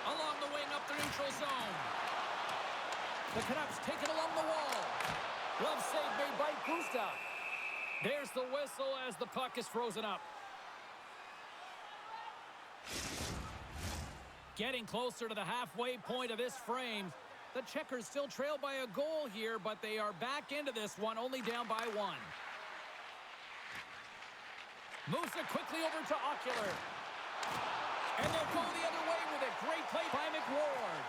Along the wing up the neutral zone. The Canucks take it along the wall. Glove save made by Gustav. There's the whistle as the puck is frozen up. Getting closer to the halfway point of this frame. The Checkers still trail by a goal here, but they are back into this one, only down by one. Moves it quickly over to Ocular. And they'll go the other way with it. Great play by McWard.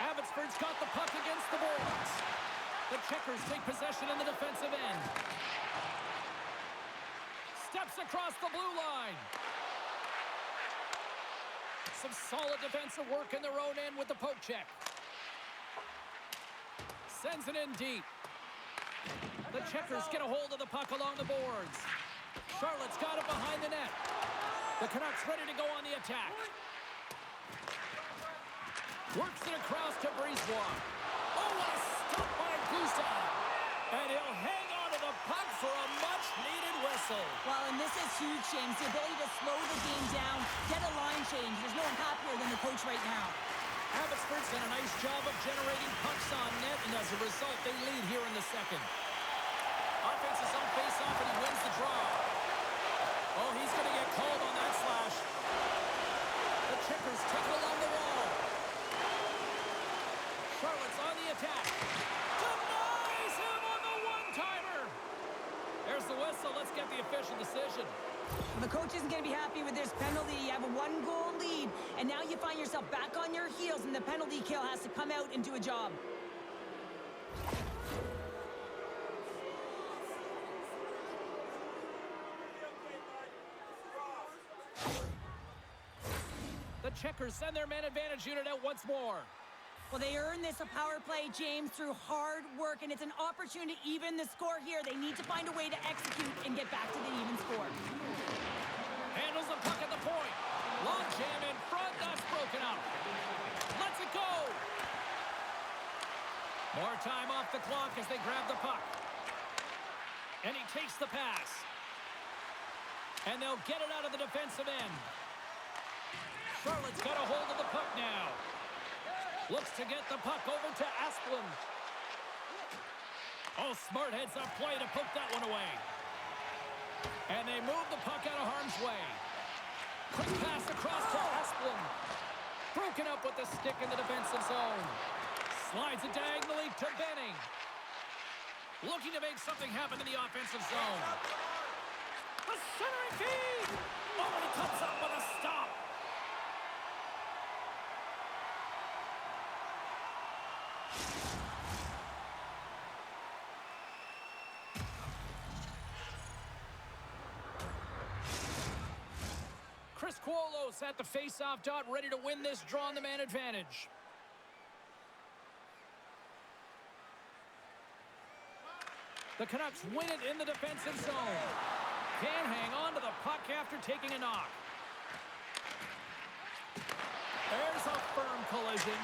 Abbotsford's got the puck against the boards. The Checkers take possession in the defensive end. Steps across the blue line. Some solid defensive work in their own end with the poke check. Sends it in deep. The Checkers get a hold of the puck along the boards. Charlotte's got it behind the net. The Canucks ready to go on the attack. Works it across to Brisebois. Oh, what a stop by Gustav. And he'll hang on to the puck for a much-needed whistle. Well, and this is huge, James. The ability to slow the game down, get a line change. There's no one happier than the coach right now. Abbotsford's done a nice job of generating pucks on net, and as a result, they lead here in the second. Offense is on face-off, and he wins the draw. Oh, he's going to get called on that slash. The Checkers take it along the wall. Charlotte's on the attack. Denies him on the one-timer. There's the whistle. Let's get the official decision. The coach isn't going to be happy with this penalty. You have a one-goal lead, and now you find yourself back on your heels, and the penalty kill has to come out and do a job. The Checkers send their man advantage unit out once more. Well, they earned this a power play, James, through hard work, and it's an opportunity to even the score here. They need to find a way to execute and get back to the even score. Handles the puck at the point. Long jam in front. That's broken up. Lets it go. More time off the clock as they grab the puck. And he takes the pass. And they'll get it out of the defensive end. Charlotte's got a hold of the puck now. Looks to get the puck over to Asplund. Oh, smart heads-up play to poke that one away. And they move the puck out of harm's way. Quick pass across to Asplund. Broken up with the stick in the defensive zone. Slides it diagonally to Benning. Looking to make something happen in the offensive zone. A centering feed! Oh, and he comes up with a stop. Chris Quolos at the face-off dot, ready to win this draw on the man advantage. The Canucks win it in the defensive zone. Can't hang on to the puck after taking a knock. There's a firm collision.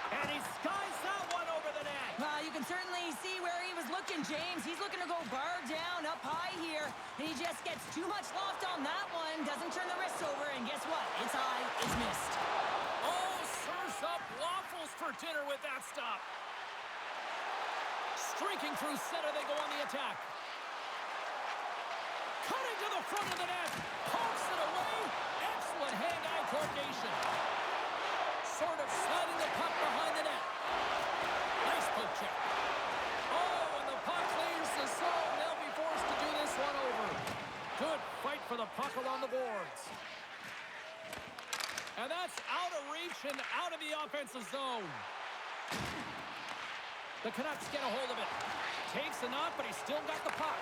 And he skies that one over the net. Well, you can certainly see where he was looking, James. He's looking to go bar down, up high here. And he just gets too much loft on that one. Doesn't turn the wrist over. And guess what? It's high. It's missed. Oh, serves up waffles for dinner with that stop. Streaking through center, they go on the attack. Cutting to the front of the net. Pokes it away. Excellent hand-eye coordination. Sort of sliding the puck behind the net. Nice poke check. Oh, and the puck clears the zone. They'll be forced to do this one over. Good fight for the puck along the boards. And that's out of reach and out of the offensive zone. The Canucks get a hold of it. Takes a knock, but he's still got the puck.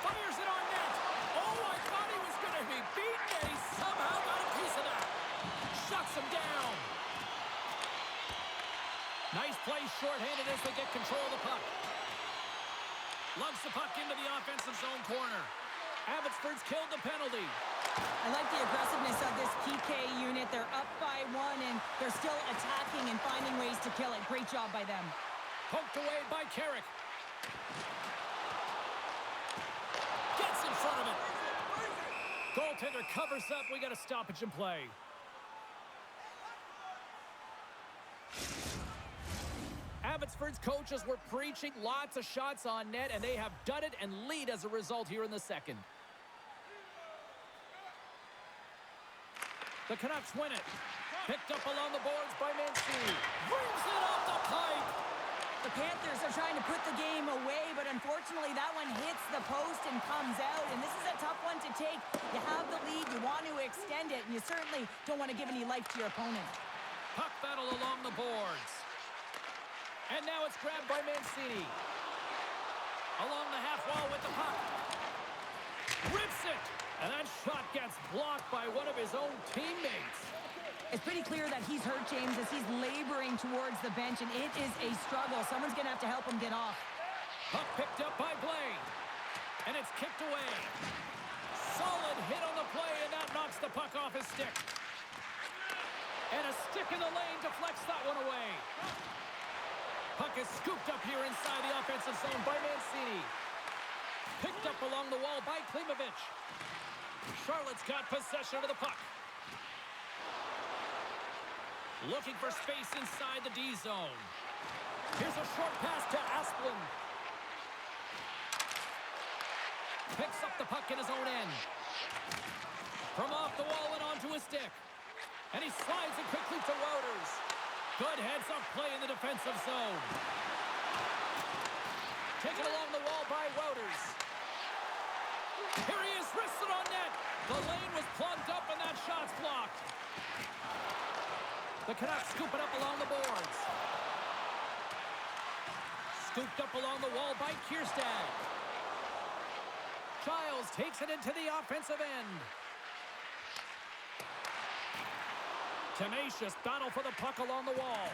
Fires it on net. Oh, I thought he was going to be beaten, and he somehow got a piece of that. Shuts him down. Nice play shorthanded as they get control of the puck. Lugs the puck into the offensive zone corner. Abbotsford's killed the penalty. I like the aggressiveness of this PK unit. They're up by one, and they're still attacking and finding ways to kill it. Great job by them. Poked away by Carrick. Gets in front of it. Goaltender covers up. We got a stoppage in play. Abbotsford's coaches were preaching lots of shots on net, and they have done it and lead as a result here in the second. The Canucks win it. Picked up along the boards by Mancini. Brings it off the pipe. The Panthers are trying to put the game away, but unfortunately that one hits the post and comes out, and this is a tough one to take. You have the lead, you want to extend it, and you certainly don't want to give any life to your opponent. Puck battle along the boards. And now it's grabbed by Mancini. Along the half wall with the puck. Rips it. And that shot gets blocked by one of his own teammates. It's pretty clear that he's hurt, James, as he's laboring towards the bench, and it is a struggle. Someone's going to have to help him get off. Puck picked up by Blaine. And it's kicked away. Solid hit on the play, and that knocks the puck off his stick. And a stick in the lane deflects that one away. Puck is scooped up here inside the offensive zone by Mancini. Picked up along the wall by Klimovich. Charlotte's got possession of the puck. Looking for space inside the D zone. Here's a short pass to Asplund. Picks up the puck in his own end. From off the wall and onto his stick. And he slides it quickly to Wouters. Good heads-up play in the defensive zone. Taken along the wall by Wouters. Here he is, wristed on net. The lane was plugged up and that shot's blocked. The Canucks scoop it up along the boards. Scooped up along the wall by Kierstad. Giles takes it into the offensive end. Tenacious battle for the puck along the wall.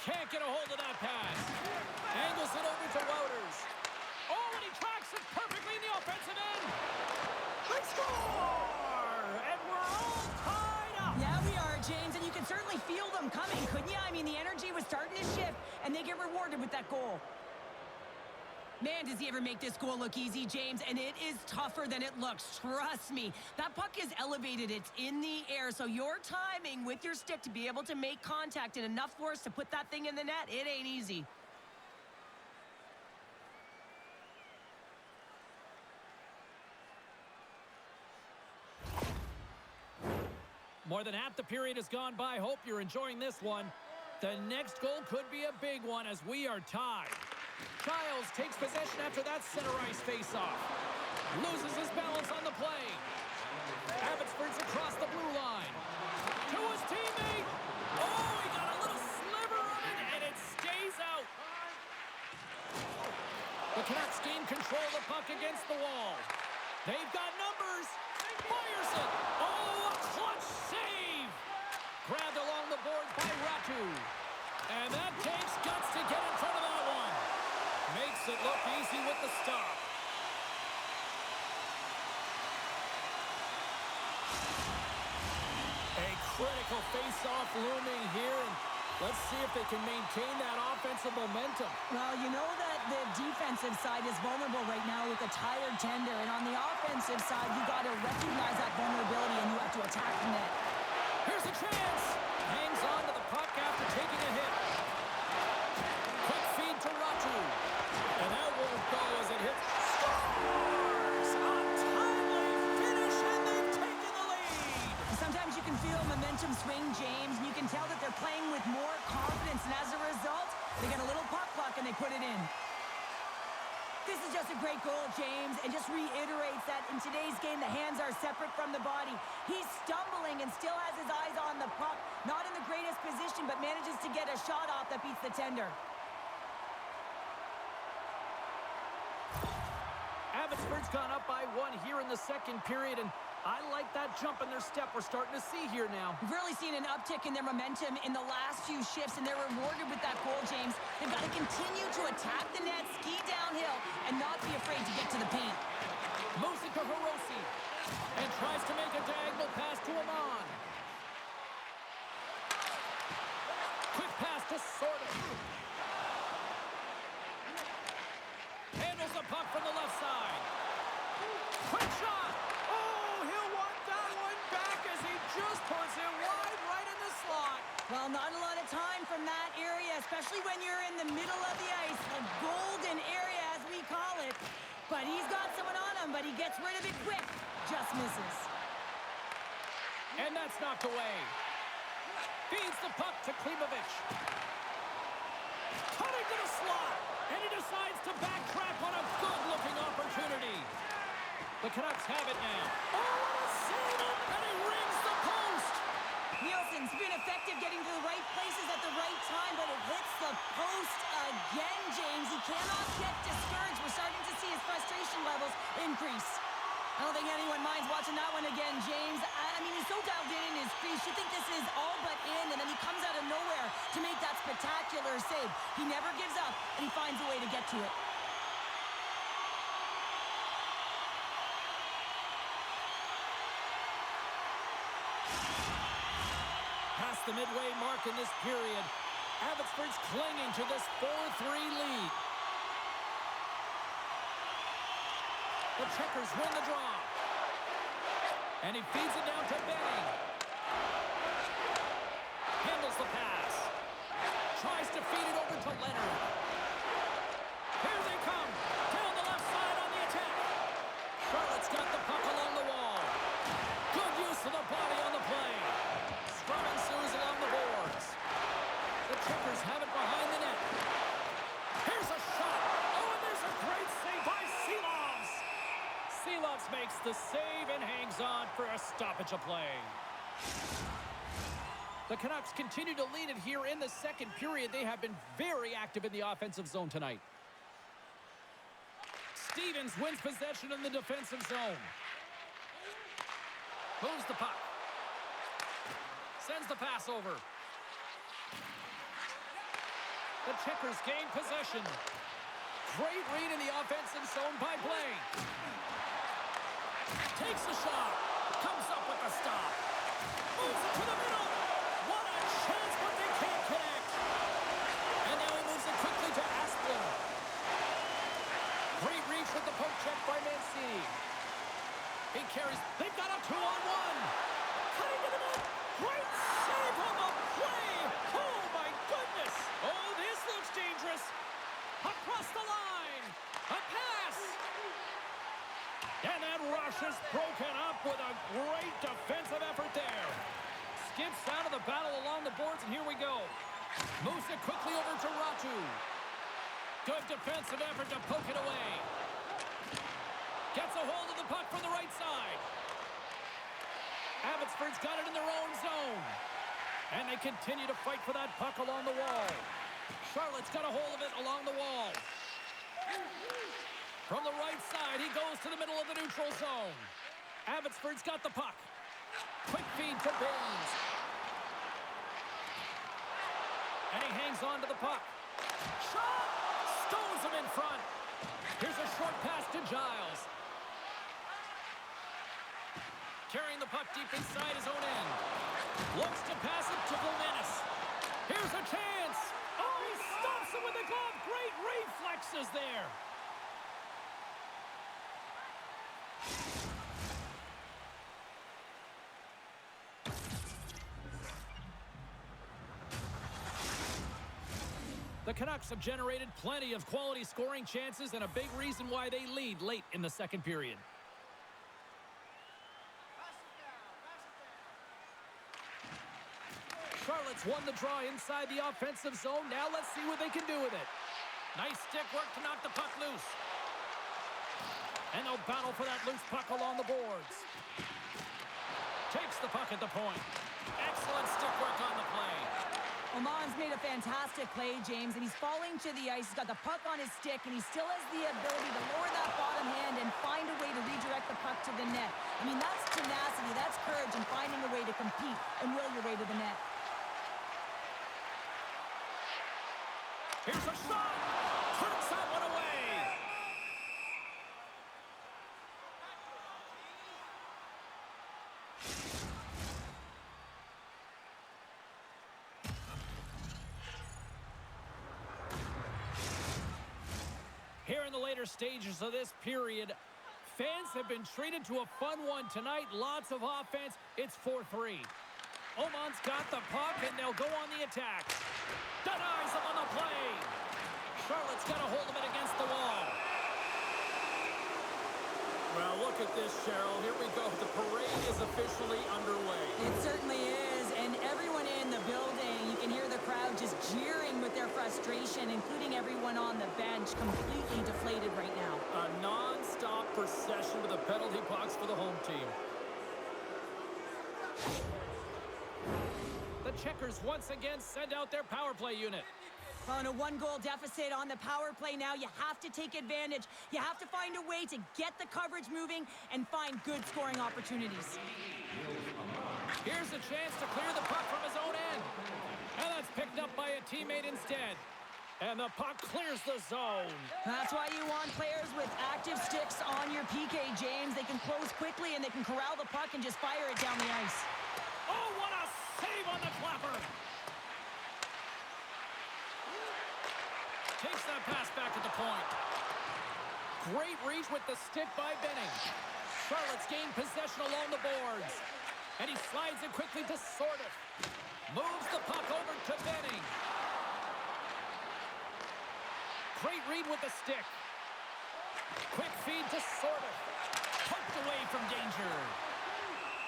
Can't get a hold of that pass. Angles it over to Wouters. Oh, and he tracks it perfectly in the offensive end. They score! And we're all tied up. Yeah, we are, James, and you can certainly feel them coming, couldn't you? I mean, the energy was starting to shift, and they get rewarded with that goal. Man, does he ever make this goal look easy, James, and it is tougher than it looks. Trust me. That puck is elevated. It's in the air, so your timing with your stick to be able to make contact and enough force to put that thing in the net, it ain't easy. More than half the period has gone by. Hope you're enjoying this one. The next goal could be a big one as we are tied. Giles takes possession after that center ice face-off. Loses his balance on the play. Abbotsford's across the blue line. To his teammate. Oh, he got a little sliver on it, and it stays out. The Canucks gain control of the puck against the wall. They've got numbers. Fires it. Oh, a clutch save. Grabbed along the boards by Ratu. And that takes guts to get in front of that one. Makes it look easy with the stop. A critical face-off looming here, and let's see if they can maintain that offensive momentum. Well, you know that the defensive side is vulnerable right now with a tired tender, and on the offensive side, you got to recognize that vulnerability, and you have to attack the net. Here's a chance. Hangs on to the puck after taking a hit. Quick feed to Ratu. And that won't go as it hits. Scores! A timely finish, and they've taken the lead. Sometimes you can feel momentum swing, James, and you can tell that they're playing with more confidence, and as a result, they get a little puck luck and they put it in. This is just a great goal, James, and just reiterates that in today's game, the hands are separate from the body. He's stumbling and still has his eyes on the puck. Not in the greatest position, but manages to get a shot off that beats the tender. Abbotsford's gone up by one here in the second period, and I like that jump in their step we're starting to see here now. We've really seen an uptick in their momentum in the last few shifts, and they're rewarded with that goal, James. They've got to continue to attack the net, ski downhill, and not be afraid to get to the paint. Moves it to Hiroshi, and tries to make a diagonal pass to Amon. Quick pass to Sordo. Handles the puck from the left side. Quick shot! Oh, he'll want that one back as he just puts it wide right in the slot. Well, not a lot of time from that area, especially when you're in the middle of the ice, the golden area as we call it. But he's got someone on him, but he gets rid of it quick. Just misses. And that's knocked away. Feeds the puck to Klimovich. Cutting to the slot. And he decides to backtrack on a good-looking opportunity. The Canucks have it now. Oh, what a save! And he rings the post! Nielsen's been effective getting to the right places at the right time, but it hits the post again, James. He cannot get discouraged. We're starting to see his frustration levels increase. I don't think anyone minds watching that one again, James. I mean, he's so dialed in his crease. You think this is all but in, and then he comes out of nowhere to make that spectacular save. He never gives up, and he finds a way to get to it. Past the midway mark in this period, Abbotsford's clinging to this 4-3 lead. The Checkers win the draw. And he feeds it down to Benning. Handles the pass. Tries to feed it over to Leonard. Here they come. Down the left side on the attack. Charlotte's got the puck along the wall. Good use of the body on the play. Scrum ensues along the boards. The Checkers have it behind the net. Here's a shot. Oh, and there's a great save by Seelovs. Seelovs makes the save and hangs on for a stoppage of play. The Canucks continue to lead it here in the second period. They have been very active in the offensive zone tonight. Stevens wins possession in the defensive zone. Moves the puck. Sends the pass over. The Checkers gain possession. Great read in the offensive zone by Blaine. Takes the shot. Comes up with the stop. Moves it to the middle. What a chance, but they can't connect. And now he moves it quickly to Asplin. Great reach with the poke check by Mancini. He carries. They've got a 2-on-1. Cutting to the net. Great save on the play. Oh, my goodness. Oh, this looks dangerous. Across the line. A pass. And that rush is broken up with a great defensive effort there. Skips out of the battle along the boards, and here we go. Moves it quickly over to Ratu. Good defensive effort to poke it away. Gets a hold of the puck from the right side. Abbotsford's got it in their own zone. And they continue to fight for that puck along the wall. Charlotte's got a hold of it along the wall. From the right side, he goes to the middle of the neutral zone. Abbotsford's got the puck. Quick feed to Baines. And he hangs on to the puck. Shot! Stones him in front. Here's a short pass to Giles. Carrying the puck deep inside his own end. Looks to pass it to Gilmanis. Here's a chance. Oh, he stops him with the glove. Great reflexes there. The Canucks have generated plenty of quality scoring chances and a big reason why they lead late in the second period. Charlotte's won the draw inside the offensive zone. Now let's see what they can do with it. Nice stick work to knock the puck loose. And they'll battle for that loose puck along the boards. Takes the puck at the point. Excellent stick work on the play. Oman's made a fantastic play, James, and he's falling to the ice. He's got the puck on his stick, and he still has the ability to lower that bottom hand and find a way to redirect the puck to the net. I mean, that's tenacity, that's courage, and finding a way to compete and will your way to the net. Here's a shot! Turns that one away! Here in the later stages of this period, fans have been treated to a fun one tonight. Lots of offense. It's 4-3. Oman's got the puck, and they'll go on the attack. Denies him on the play. Charlotte's got a hold of it against the wall. Well, look at this, Cheryl. Here we go. The parade is officially underway. It certainly is, and everyone in the building, you can hear the crowd just jeering with their frustration, including everyone on the bench, completely deflated right now. A non-stop procession to the penalty box for the home team. The Checkers once again send out their power play unit. On a one-goal deficit on the power play now, you have to take advantage. You have to find a way to get the coverage moving and find good scoring opportunities. Here's a chance to clear the puck from his own end. And that's picked up by a teammate instead. And the puck clears the zone. That's why you want players with active sticks on your PK, James. They can close quickly and they can corral the puck and just fire it down the ice. Oh, what a save on the clapper. Takes that pass back at the point. Great reach with the stick by Benning. Charlotte's gained possession along the boards. And he slides it quickly to Sordiff. Moves the puck over to Benning. Great read with the stick. Quick feed to Sordiff. Poked away from danger.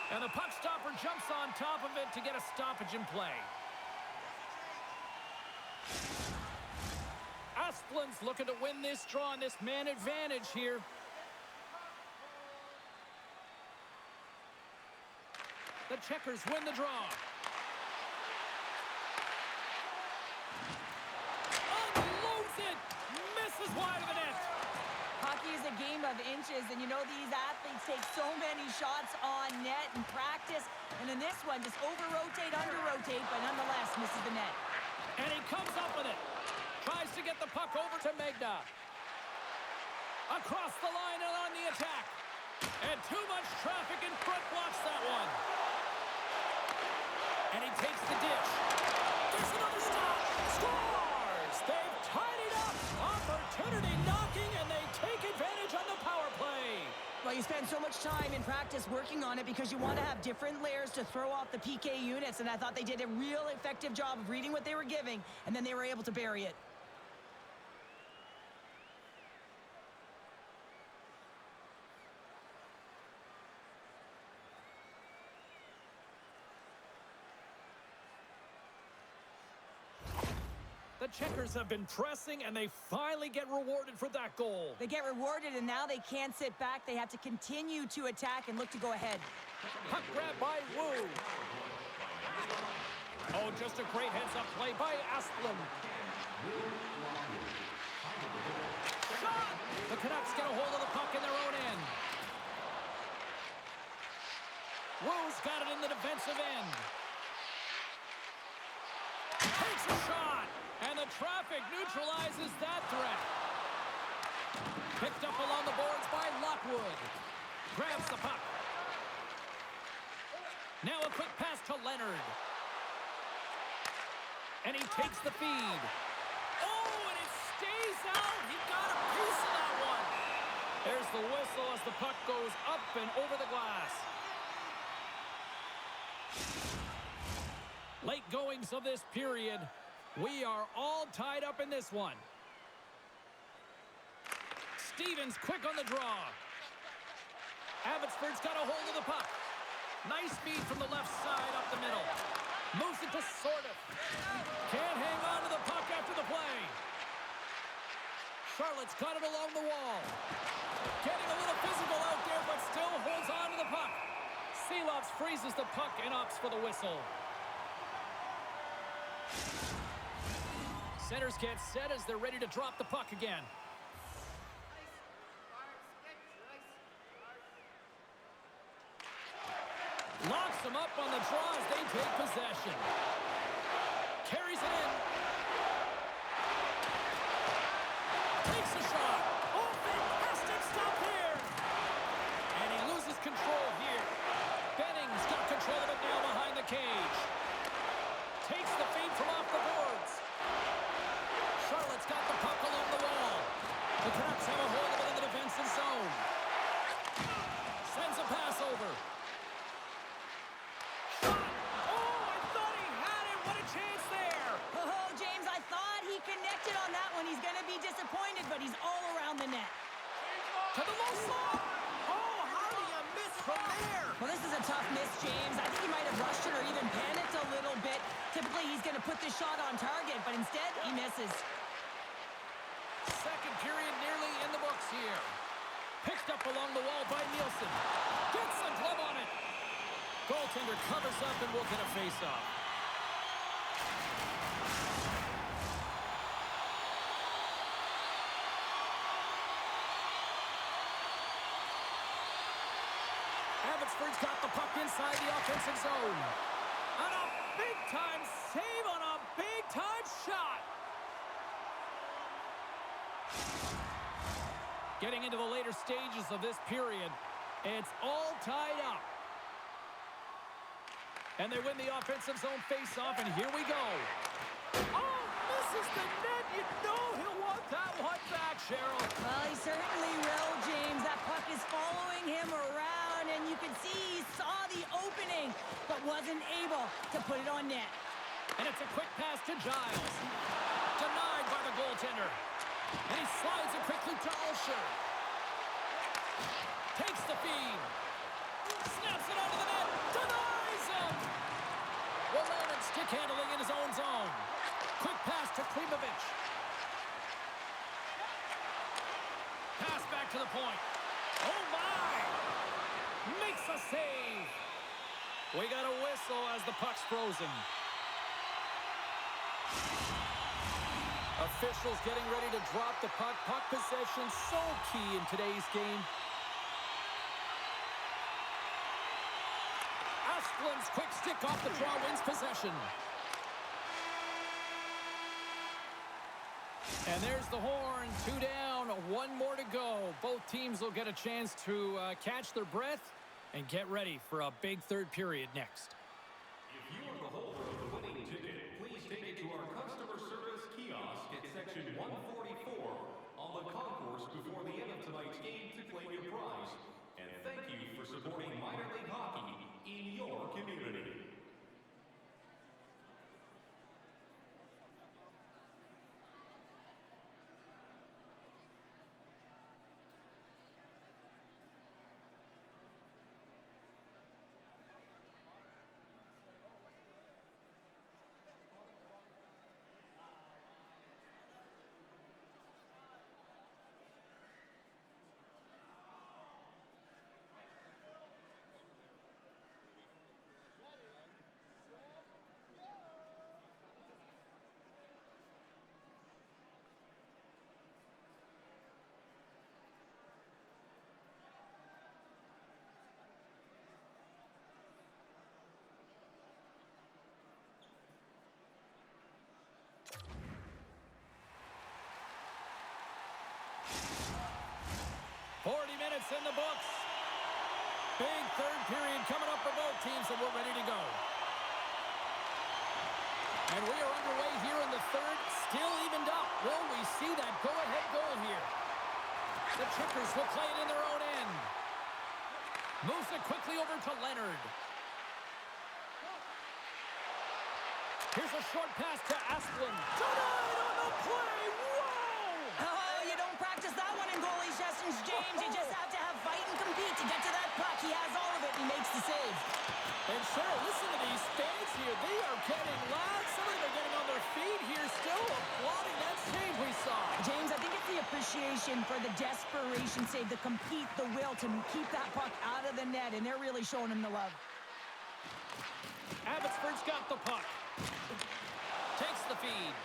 And the puck stopper jumps on top of it to get a stoppage in play. Asplin's looking to win this draw on this man advantage here. The Checkers win the draw. Unloads it! Misses wide of the net. Hockey is a game game of inches, and you know these athletes take so many shots on net in practice, and in this one, just over-rotate, under-rotate, but nonetheless misses the net. And he comes up with it. Tries to get the puck over to Magna. Across the line and on the attack. And too much traffic in front blocks that one. And he takes the dish. There's another stop. Scores! They've tied it up. Opportunity knocking, and they take advantage on the power play. Well, you spend so much time in practice working on it because you want to have different layers to throw off the PK units, and I thought they did a real effective job of reading what they were giving, and then they were able to bury it. The Checkers have been pressing, and they finally get rewarded for that goal. They get rewarded, and now they can't sit back. They have to continue to attack and look to go ahead. Puck grab by Wu. Oh, just a great heads-up play by Asplund. Shot! The Canucks get a hold of the puck in their own end. Wu's got it in the defensive end. Takes a shot! And the traffic neutralizes that threat. Picked up along the boards by Lockwood. Grabs the puck. Now a quick pass to Leonard. And he takes the feed. Oh, and it stays out. He got a piece of that one. There's the whistle as the puck goes up and over the glass. Late goings of this period. We are all tied up in this one. Stevens quick on the draw. Abbotsford's got a hold of the puck. Nice speed from the left side up the middle. Moves it to Sordiff. Can't hang on to the puck after the play. Charlotte's got it along the wall. Getting a little physical out there, but still holds on to the puck. Seeloffs freezes the puck and opts for the whistle. Centers get set as they're ready to drop the puck again. Locks them up on the draw as they take possession. Carries it in. Takes a shot. Oh, fantastic stop here. And he loses control here. Benning's got control of it now behind the cage. Takes the feed from off the boards. Charlotte's got the puck along the wall. The Canucks have a hold of it in the defensive zone. Sends a pass over. Shot! Oh, I thought he had it. What a chance there. Oh, James, I thought he connected on that one. He's going to be disappointed, but he's all around the net. To the low slot. Oh, how do you miss from there? Well, this is a tough miss, James. I think he might have rushed it or even panicked a little bit. Typically, he's going to put this shot on target, but instead, he misses. Second period nearly in the books here. Picked up along the wall by Nielsen. Gets a glove on it. Goaltender covers up and will get a face-off. Abbotsford's got the puck inside the offensive zone. And a big-time save on a big-time shot. Getting into the later stages of this period, it's all tied up. And they win the offensive zone face-off, and here we go. Oh, misses the net. You know he'll want that one back, Cheryl. Well, he certainly will, James. That puck is following him around, and you can see he saw the opening, but wasn't able to put it on net. And it's a quick pass to Giles. Denied by the goaltender. And he slides it quickly to Ulsher. Takes the feed. Snaps it onto the net. Denies him. Wallman stick handling in his own zone. Quick pass to Klimovich. Pass back to the point. Oh, my. Makes a save. We got a whistle as the puck's frozen. A officials getting ready to drop the puck. Puck possession so key in today's game. Asplund's quick stick off the draw wins possession. And there's the horn. 2 down, 1 more to go. Both teams will get a chance to catch their breath and get ready for a big third period next. If you are the holder of the winning ticket, please take it to our customer service kiosk at section 144 on the concourse before the end of tonight's game to claim your prize. And thank you for supporting minor league hockey in your community. In the books. Big third period coming up for both teams, and we're ready to go. And we are underway here in the third, still evened up. Will we see that go-ahead goal here? The Checkers will play it in their own end. Moves it quickly over to Leonard. Here's a short pass to Asplund. Denied on the play. Whoa! Oh, you don't practice that one in goalie sessions, James. You just have to have fight and compete to get to that puck. He has all of it and makes the save. And sure, listen to these fans here. They are getting loud. Some of them are getting on their feet here, still applauding that save we saw. James, I think it's the appreciation for the desperation save, the compete, the will to keep that puck out of the net, and they're really showing him the love. Abbotsford's got the puck. Takes the feed.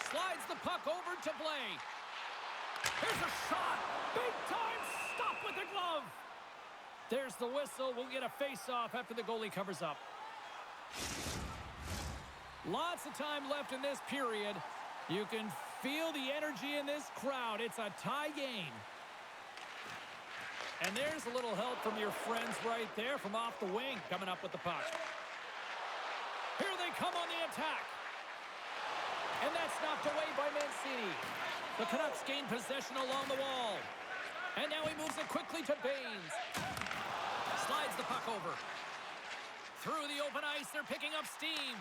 Slides the puck over to Blay. Here's a shot. Big time stop with the glove. There's the whistle. We'll get a face-off after the goalie covers up. Lots of time left in this period. You can feel the energy in this crowd. It's a tie game. And there's a little help from your friends right there from off the wing coming up with the puck. Here they come on the attack. And that's knocked away by Mancini. The Canucks gain possession along the wall. And now he moves it quickly to Baines. Slides the puck over. Through the open ice, they're picking up steam.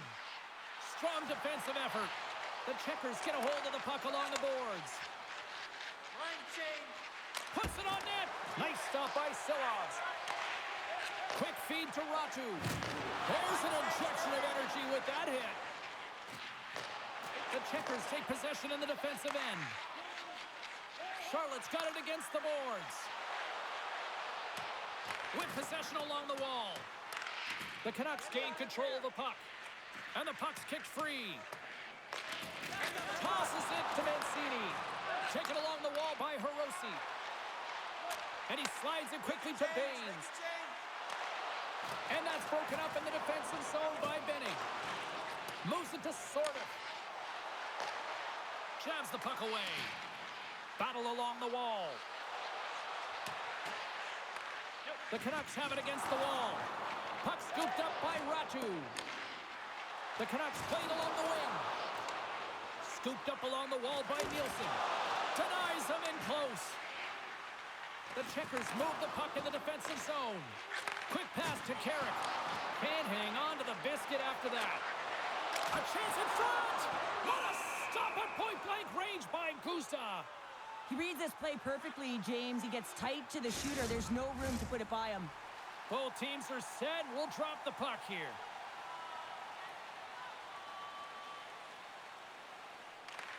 Strong defensive effort. The Checkers get a hold of the puck along the boards. Line change. Puts it on net. Nice stop by Silovs. Quick feed to Ratu. There's an injection of energy with that hit. The Checkers take possession in the defensive end. Charlotte's got it against the boards. With possession along the wall. The Canucks gain control of the puck. And the puck's kicked free. Tosses it to Mancini. Taken along the wall by Hirose. And he slides it quickly to Baines. And that's broken up in the defensive zone by Benning. Moves it to Sorda. Jabs the puck away. Battle along the wall. The Canucks have it against the wall. Puck scooped up by Ratu. The Canucks played along the wing. Scooped up along the wall by Nielsen. Denies him in close. The Checkers move the puck in the defensive zone. Quick pass to Carrick. Can't hang on to the biscuit after that. A chance in front. What a stop at point-blank range by Gusta. He reads this play perfectly, James. He gets tight to the shooter. There's no room to put it by him. Both teams are set. We'll drop the puck here.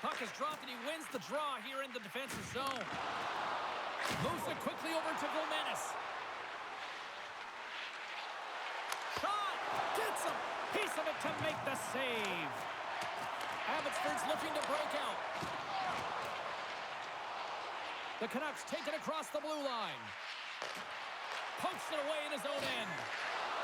Puck is dropped and he wins the draw here in the defensive zone. Moves it quickly over to Gomenis. Shot! Gets a piece of it to make the save. Abbotsford's looking to break out. The Canucks take it across the blue line. Pokes it away in his own end.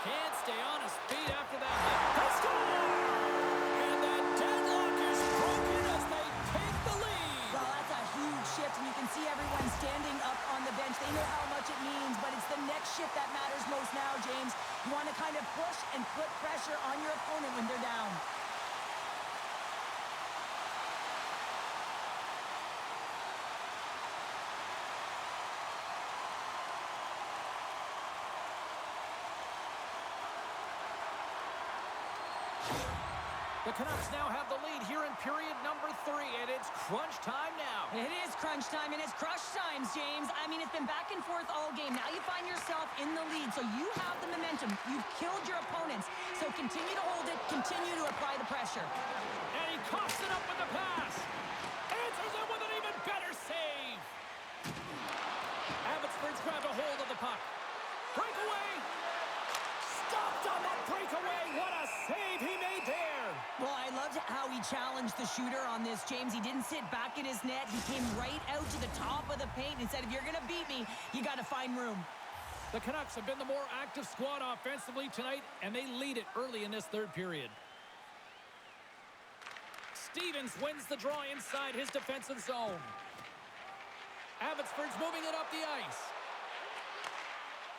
Can't stay on his feet after that. They score! And that deadlock is broken as they take the lead. Well, that's a huge shift, and you can see everyone standing up on the bench. They know how much it means, but it's the next shift that matters most now, James. You want to kind of push and put pressure on your opponent when they're down. The Canucks now have the lead here in period number 3, and it's crunch time now. It is crunch time, and it's crush times, James. I mean, it's been back and forth all game. Now you find yourself in the lead, so you have the momentum. You've killed your opponents, so continue to hold it, continue to apply the pressure. And he coughs it up with the pass. Answers it with an even better save. Abbotsford's grabbed a hold of the puck. Breakaway. Stopped on that breakaway. What a save he made there. Well, I loved how he challenged the shooter on this, James. He didn't sit back in his net. He came right out to the top of the paint and said, if you're going to beat me, you got to find room. The Canucks have been the more active squad offensively tonight, and they lead it early in this third period. Stevens wins the draw inside his defensive zone. Abbotsford's moving it up the ice.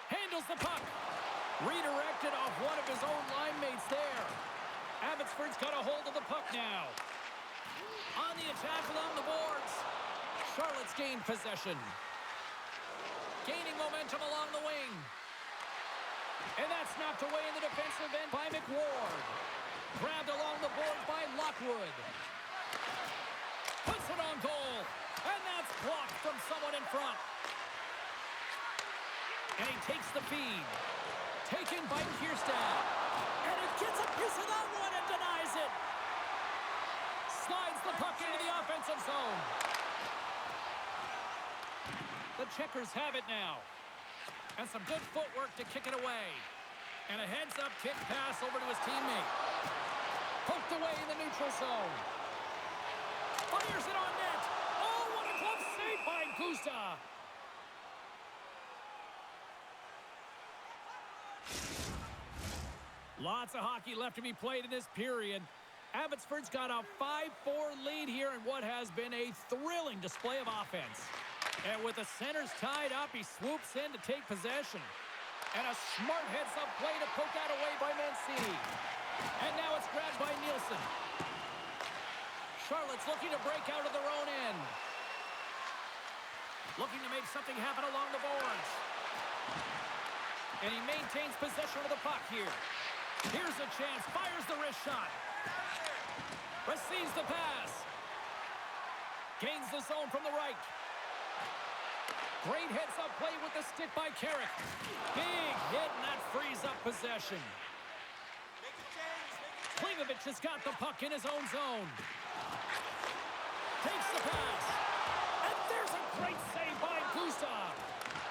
Handles the puck. Redirected off one of his own line mates there. Abbotsford's got a hold of the puck now. On the attack along the boards. Charlotte's gained possession. Gaining momentum along the wing. And that's knocked away in the defensive end by McWard. Grabbed along the boards by Lockwood. Puts it on goal. And that's blocked from someone in front. And he takes the feed. Taken by Kierstad. And it gets a piece of that one and denies it. Slides the puck into the offensive zone. The Checkers have it now. And some good footwork to kick it away. And a heads-up kick pass over to his teammate. Poked away in the neutral zone. Fires it on net. Oh, what a glove save by Gusta. Lots of hockey left to be played in this period. Abbotsford's got a 5-4 lead here in what has been a thrilling display of offense. And with the centers tied up, he swoops in to take possession. And a smart heads-up play to poke that away by Mancini. And now it's grabbed by Nielsen. Charlotte's looking to break out of their own end. Looking to make something happen along the boards. And he maintains possession of the puck here. Here's a chance. Fires the wrist shot. Receives the pass. Gains the zone from the right. Great heads-up play with the stick by Carrick. Big hit, and that frees up possession. Klimovic has got the puck in his own zone. Takes the pass. And there's a great save by Gustav.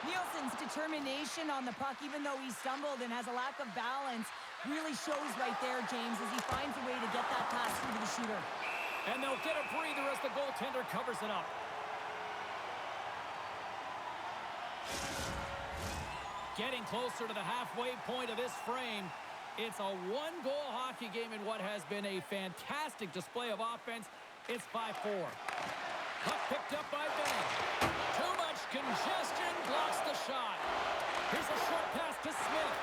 Nielsen's determination on the puck, even though he stumbled and has a lack of balance, really shows right there, James, as he finds a way to get that pass through to the shooter. And they'll get a breather as the goaltender covers it up. Getting closer to the halfway point of this frame. It's a one-goal hockey game in what has been a fantastic display of offense. It's 5-4. Puck picked up by Benning. Too much congestion, blocks the shot. Here's a short pass to Smith.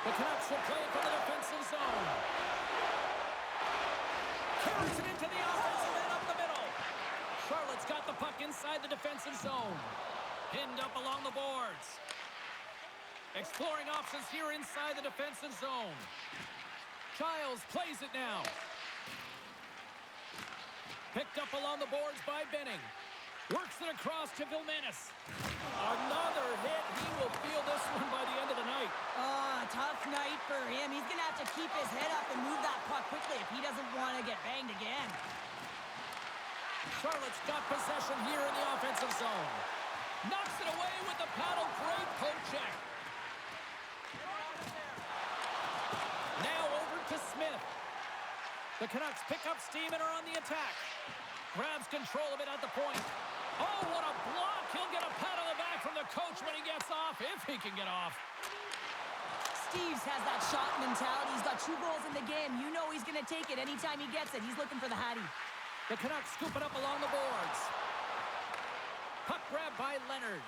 The Canucks will play from the defensive zone. Carries it into the offensive end up the middle. Charlotte's got the puck inside the defensive zone. Pinned up along the boards. Exploring options here inside the defensive zone. Childs plays it now. Picked up along the boards by Benning. Works it across to Vilmanis. Another hit. He will feel this one by the end of the night. Tough night for him. He's going to have to keep his head up and move that puck quickly if he doesn't want to get banged again. Charlotte's got possession here in the offensive zone. Knocks it away with the paddle. Great poke check. Now over to Smith. The Canucks pick up steam and are on the attack. Grabs control of it at the point. Oh, what a block. He'll get a pat on the back from the coach when he gets off, if he can get off. Steves has that shot mentality. He's got 2 goals in the game. You know he's going to take it anytime he gets it. He's looking for the Hattie. The Canucks scoop it up along the boards. Puck grab by Leonard.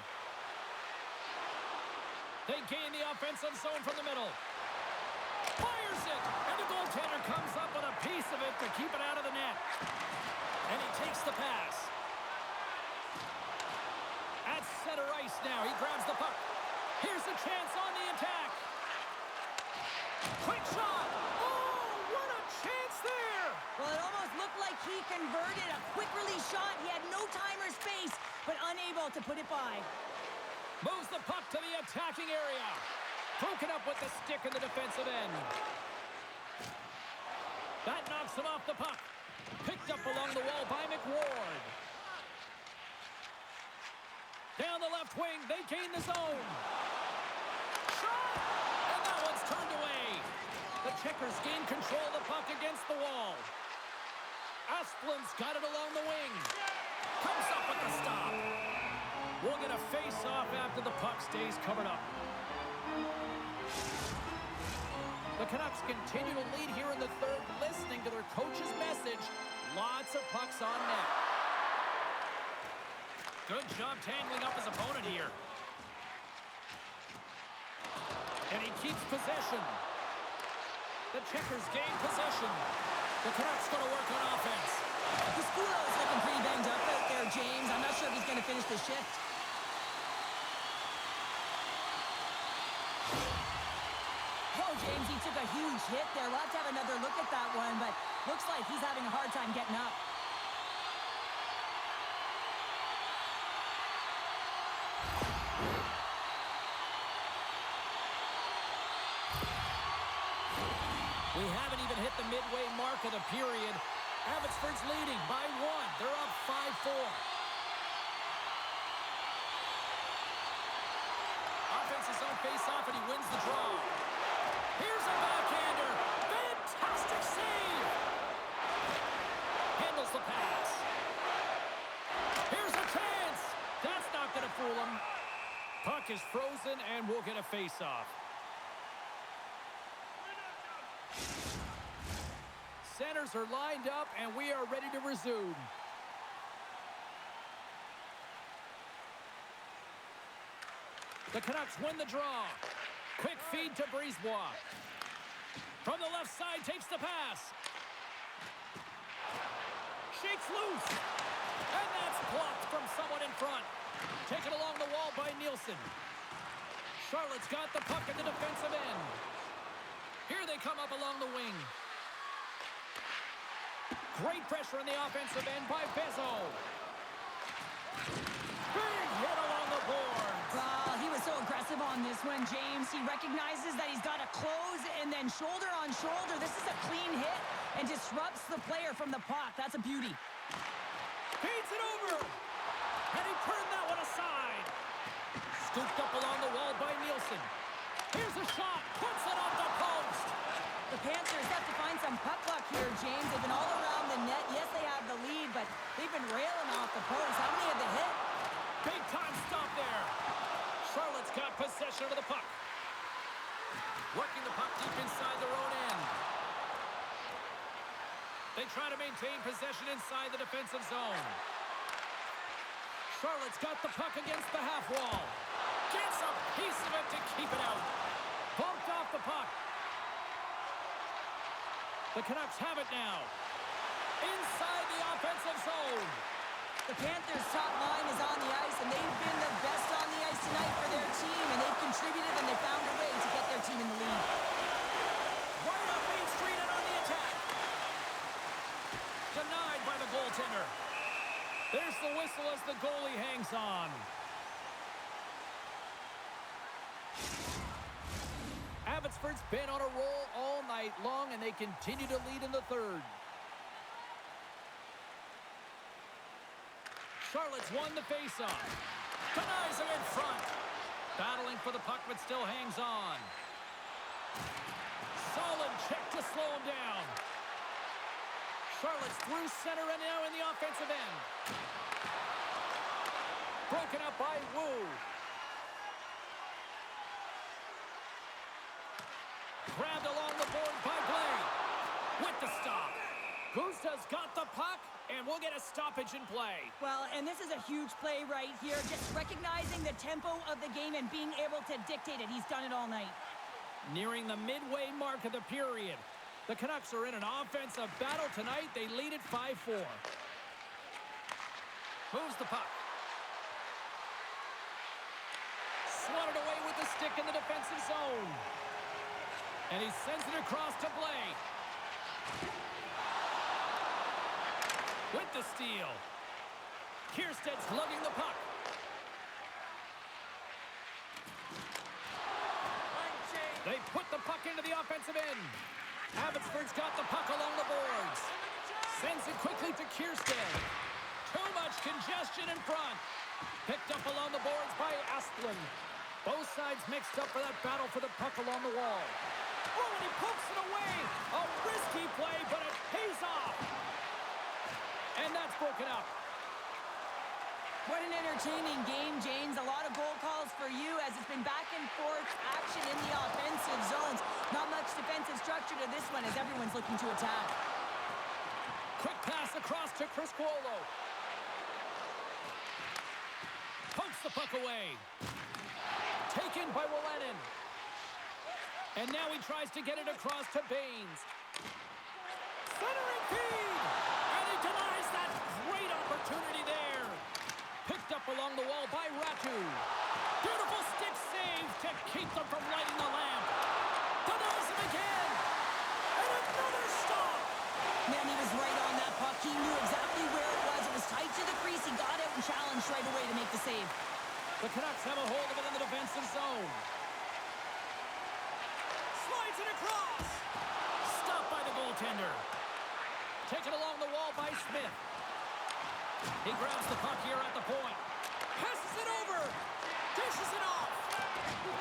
They gain the offensive zone from the middle. Fires it, and the goaltender comes up with a piece of it to keep it out of the net. And he takes the pass. At center ice now, he grabs the puck. Here's a chance on the attack. Quick shot. Oh, what a chance there. Well, it almost looked like he converted a quick release shot. He had no time or space, but unable to put it by. Moves the puck to the attacking area. Broken up with the stick in the defensive end. That knocks him off the puck. Picked up along the wall by McWard. Down the left wing, they gain the zone. Shot! And that one's turned away. The Checkers gain control of the puck against the wall. Asplund's got it along the wing. Comes up with the stop. We'll get a face-off after the puck stays covered up. The Canucks continue to lead here in the third, listening to their coach's message. Lots of pucks on net. Good job tangling up his opponent here. And he keeps possession. The Checkers gain possession. The Canucks going to work on offense. Pisculo is looking pretty banged up out there, James. I'm not sure if he's going to finish the shift. Oh, James, he took a huge hit there. We'll have to have another look at that one, but looks like he's having a hard time getting up. We haven't even hit the midway mark of the period. Abbotsford's leading by 1. They're up 5-4. Offense is on face-off, and he wins the draw. Here's a backhander. Fantastic save. Handles the pass. Here's a chance. That's not going to fool him. Puck is frozen, and we'll get a face-off. Centers are lined up, and we are ready to resume. The Canucks win the draw. Quick feed to Brisebois. From the left side, takes the pass. Shakes loose. And that's blocked from someone in front. Taken along the wall by Nielsen. Charlotte's got the puck in the defensive end. Here they come up along the wing. Great pressure on the offensive end by Bezzo. Big hit along the board. Well, he was so aggressive on this one, James. He recognizes that he's got to close and then shoulder on shoulder. This is a clean hit and disrupts the player from the puck. That's a beauty. Feeds it over. And he turned that one aside. Scooped up along the wall by Nielsen. Here's a shot. Puts it off the post. The Panthers have to find some puck luck here, James. They've been all around the net. Yes, they have the lead, but they've been railing off the post. How many have they hit? Big time stop there. Charlotte's got possession of the puck. Working the puck deep inside their own end. They try to maintain possession inside the defensive zone. Charlotte's got the puck against the half wall. Gets a piece of it to keep it out. Bumped off the puck. The Canucks have it now. Inside the offensive zone. The Panthers' top line is on the ice, and they've been the best on the ice tonight for their team, and they've contributed, and they found a way to get their team in the lead. Right up Main Street and on the attack. Denied by the goaltender. There's the whistle as the goalie hangs on. Abbotsford's been on a roll all night long, and they continue to lead in the third. Charlotte's won the faceoff. Denies him in front. Battling for the puck, but still hangs on. Solid check to slow him down. Charlotte's through center and now in the offensive end. Broken up by Wu. Grabbed along the board by Blake. With the stop. Gusta's got the puck, and we'll get a stoppage in play. Well, and this is a huge play right here. Just recognizing the tempo of the game and being able to dictate it. He's done it all night. Nearing the midway mark of the period. The Canucks are in an offensive battle tonight. They lead it 5-4. Moves the puck. Swatted away with the stick in the defensive zone. And he sends it across to Blake. With the steal. Kiersted's lugging the puck. They put the puck into the offensive end. Abbotsford's got the puck along the boards. Sends it quickly to Kiersted. Too much congestion in front. Picked up along the boards by Asplund. Both sides mixed up for that battle for the puck along the wall. Oh, and he pokes it away. A risky play, but it pays off. And that's broken up. What an entertaining game, James. A lot of goal calls for you as it's been back and forth action in the offensive zones. Not much defensive structure to this one as everyone's looking to attack. Quick pass across to Chris Cuolo. Pokes the puck away. Taken by Willenin. And now he tries to get it across to Baines. Centering feed! And he denies that great opportunity there. Picked up along the wall by Ratu. Beautiful stick save to keep them from lighting the lamp. Denies him again. And another stop. Man, he was right on that puck. He knew exactly where it was. It was tight to the crease. He got out and challenged right away to make the save. The Canucks have a hold of it in the defensive zone. Slides it across. Stopped by the goaltender. Taken along the wall by Smith. He grabs the puck here at the point. Passes it over. Dishes it off.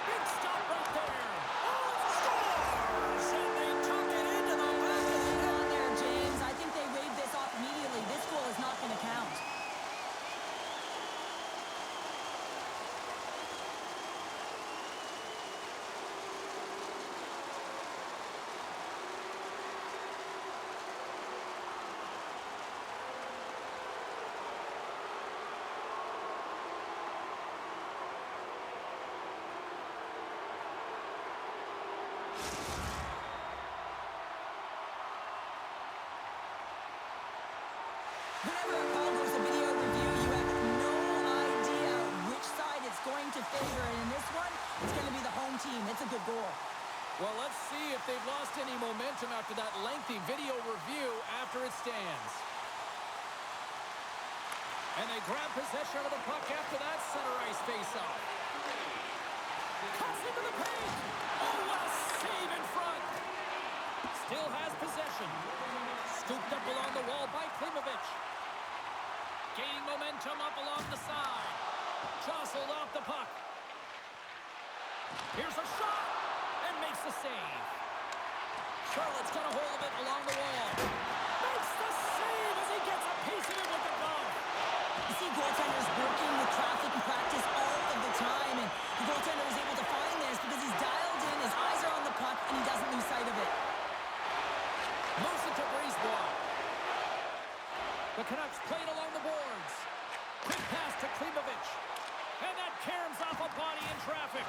Big stop right there. Oh, scores! And they tuck it into the back of the net. On there, James. I think they waved this off immediately. This goal is not going to count. Whenever a call goes to video review, you have no idea which side it's going to favor. And in this one, it's going to be the home team. It's a good goal. Well, let's see if they've lost any momentum after that lengthy video review after it stands. And they grab possession of the puck after that center ice face-off. Cuts into the paint. Oh, what a save in front. Still has possession. Scooped up along the wall by Klimovich. Gaining momentum up along the side. Jostled off the puck. Here's a shot. And makes the save. Charlotte's got a hold of it along the wall. Makes the save as he gets a piece of it with the glove. You see goaltenders working with traffic and practice all of the time. And the goaltender is able to find this because he's dialed in, his eyes are on the puck, and he doesn't lose sight of it. Moves it to Brisebois. The Canucks played along the boards. Quick pass to Klimovich. And that caroms off a body in traffic.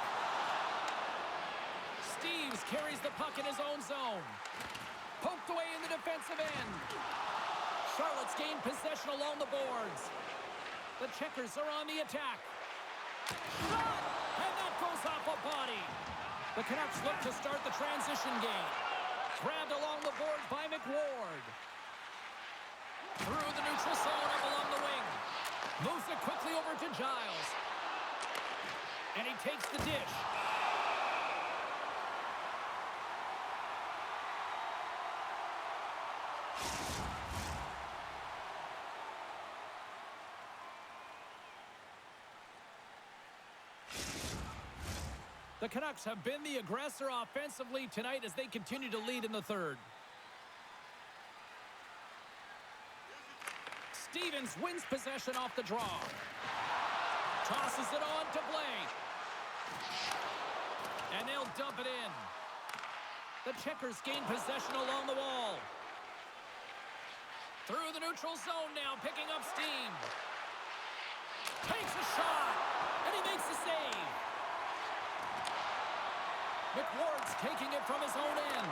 Steves carries the puck in his own zone. Poked away in the defensive end. Charlotte's gained possession along the boards. The Checkers are on the attack. Shot! And that goes off a body. The Canucks look to start the transition game. Grabbed along the boards by McWard. Through the neutral zone up along the wing. Moves it quickly over to Giles. And he takes the dish. The Canucks have been the aggressor offensively tonight as they continue to lead in the third. Hopkins wins possession off the draw. Tosses it on to Blake. And they'll dump it in. The Checkers gain possession along the wall. Through the neutral zone now, picking up steam. Takes a shot, and he makes the save. McWard's taking it from his own end.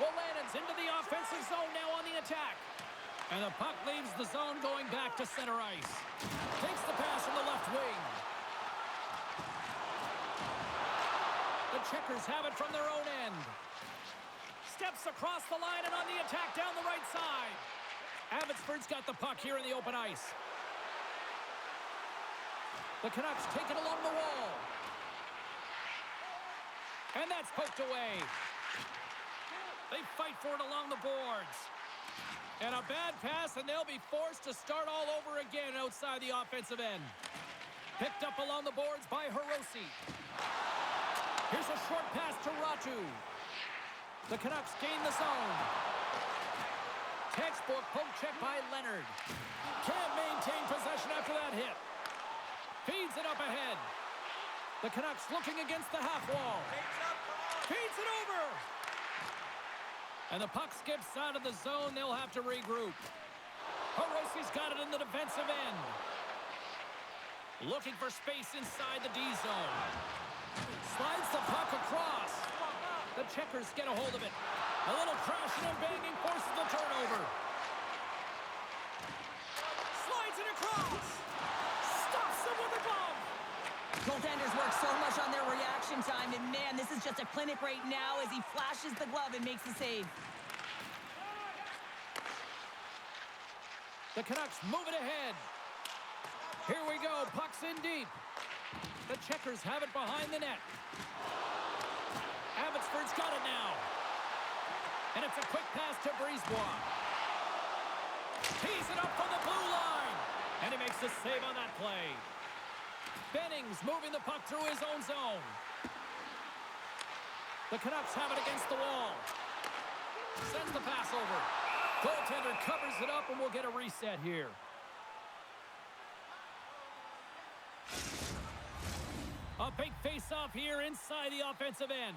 Wolanen's into the offensive zone now on the attack. And the puck leaves the zone going back to center ice. Takes the pass from the left wing. The Checkers have it from their own end. Steps across the line and on the attack down the right side. Abbotsford's got the puck here in the open ice. The Canucks take it along the wall. And that's poked away. They fight for it along the boards. And a bad pass, and they'll be forced to start all over again outside the offensive end. Picked up along the boards by Hiroshi. Here's a short pass to Ratu. The Canucks gain the zone. Textbook poke check by Leonard. Can't maintain possession after that hit. Feeds it up ahead. The Canucks looking against the half wall. Feeds it over. And the puck skips out of the zone. They'll have to regroup. Hiroshi's got it in the defensive end. Looking for space inside the D zone. Slides the puck across. The Checkers get a hold of it. A little crashing and banging forces the turnover. Slides it across. Stops him with a glove. Goaltenders work so much on their reaction time, and man, this is just a clinic right now as he flashes the glove and makes the save. The Canucks move it ahead. Here we go, puck's in deep. The Checkers have it behind the net. Abbotsford's got it now. And it's a quick pass to Brisebois. Tees it up from the blue line. And he makes the save on that play. Bennings moving the puck through his own zone. The Canucks have it against the wall. Sends the pass over. Goaltender covers it up, and we'll get a reset here. A big face-off here inside the offensive end.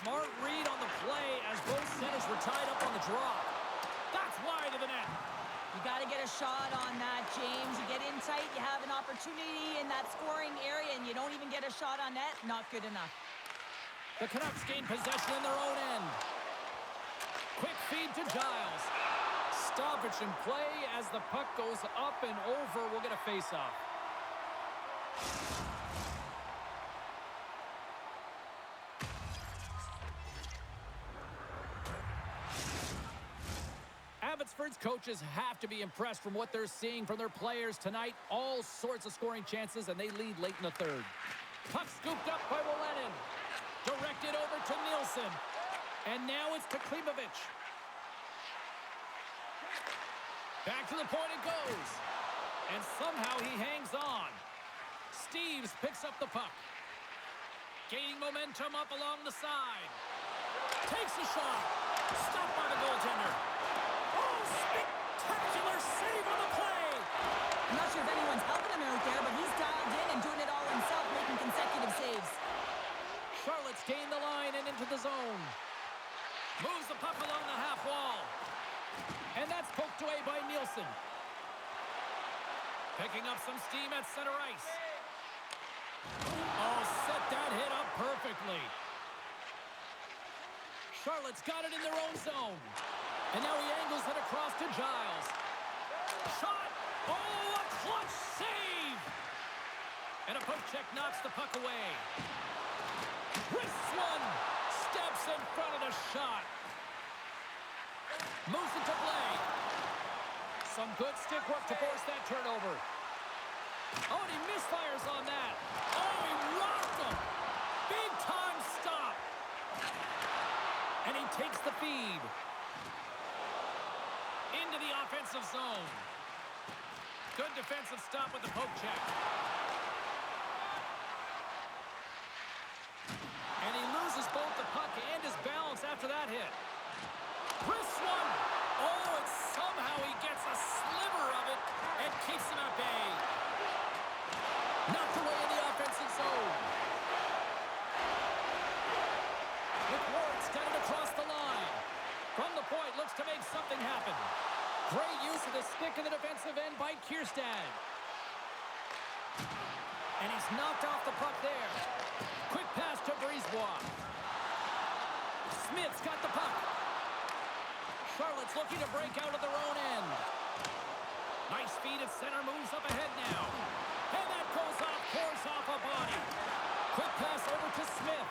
Smart read on the play as both centers were tied up on the draw. That's wide of the net. You got to get a shot on that, James. You get in tight, you have an opportunity in that scoring area, and you don't even get a shot on net. Not good enough. The Canucks gain possession in their own end. Quick feed to Giles. Stoppage in play as the puck goes up and over. We'll get a face-off. Abbotsford's coaches have to be impressed from what they're seeing from their players tonight. All sorts of scoring chances, and they lead late in the third. Puck scooped up by Wolenen. Directed over to Nielsen. And now it's to Klimovich. Back to the point it goes. And somehow he hangs on. Steves picks up the puck. Gaining momentum up along the side. Takes a shot. Stopped by the goaltender. Oh, spectacular save on the play. I'm not sure if anyone's helping him out there, but he's dialed in and doing it all himself, making consecutive saves. Charlotte's gained the line and into the zone. Moves the puck along the half wall. And that's poked away by Nielsen. Picking up some steam at center ice. Oh, set that hit up perfectly. Charlotte's got it in their own zone. And now he angles it across to Giles. Shot! Oh, a clutch save! And a poke check knocks the puck away. Wrists one! Steps in front of the shot. Moves it to Blake. Some good stick work to force that turnover. Oh, and he misfires on that. Oh, he rocked him. Big time stop. And he takes the feed. Into the offensive zone. Good defensive stop with the poke check. both the puck and his balance after that hit. Wrist one. Oh, and somehow he gets a sliver of it and keeps him at bay. Knocked away in the offensive zone. McWard's got it across the line. From the point, looks to make something happen. Great use of the stick in the defensive end by Kierstad. And he's knocked off the puck there. Quick pass to Brisebois. Smith's got the puck. Charlotte's looking to break out of their own end. Nice feed at center, moves up ahead now. And that goes off, pours off a body. Quick pass over to Smith.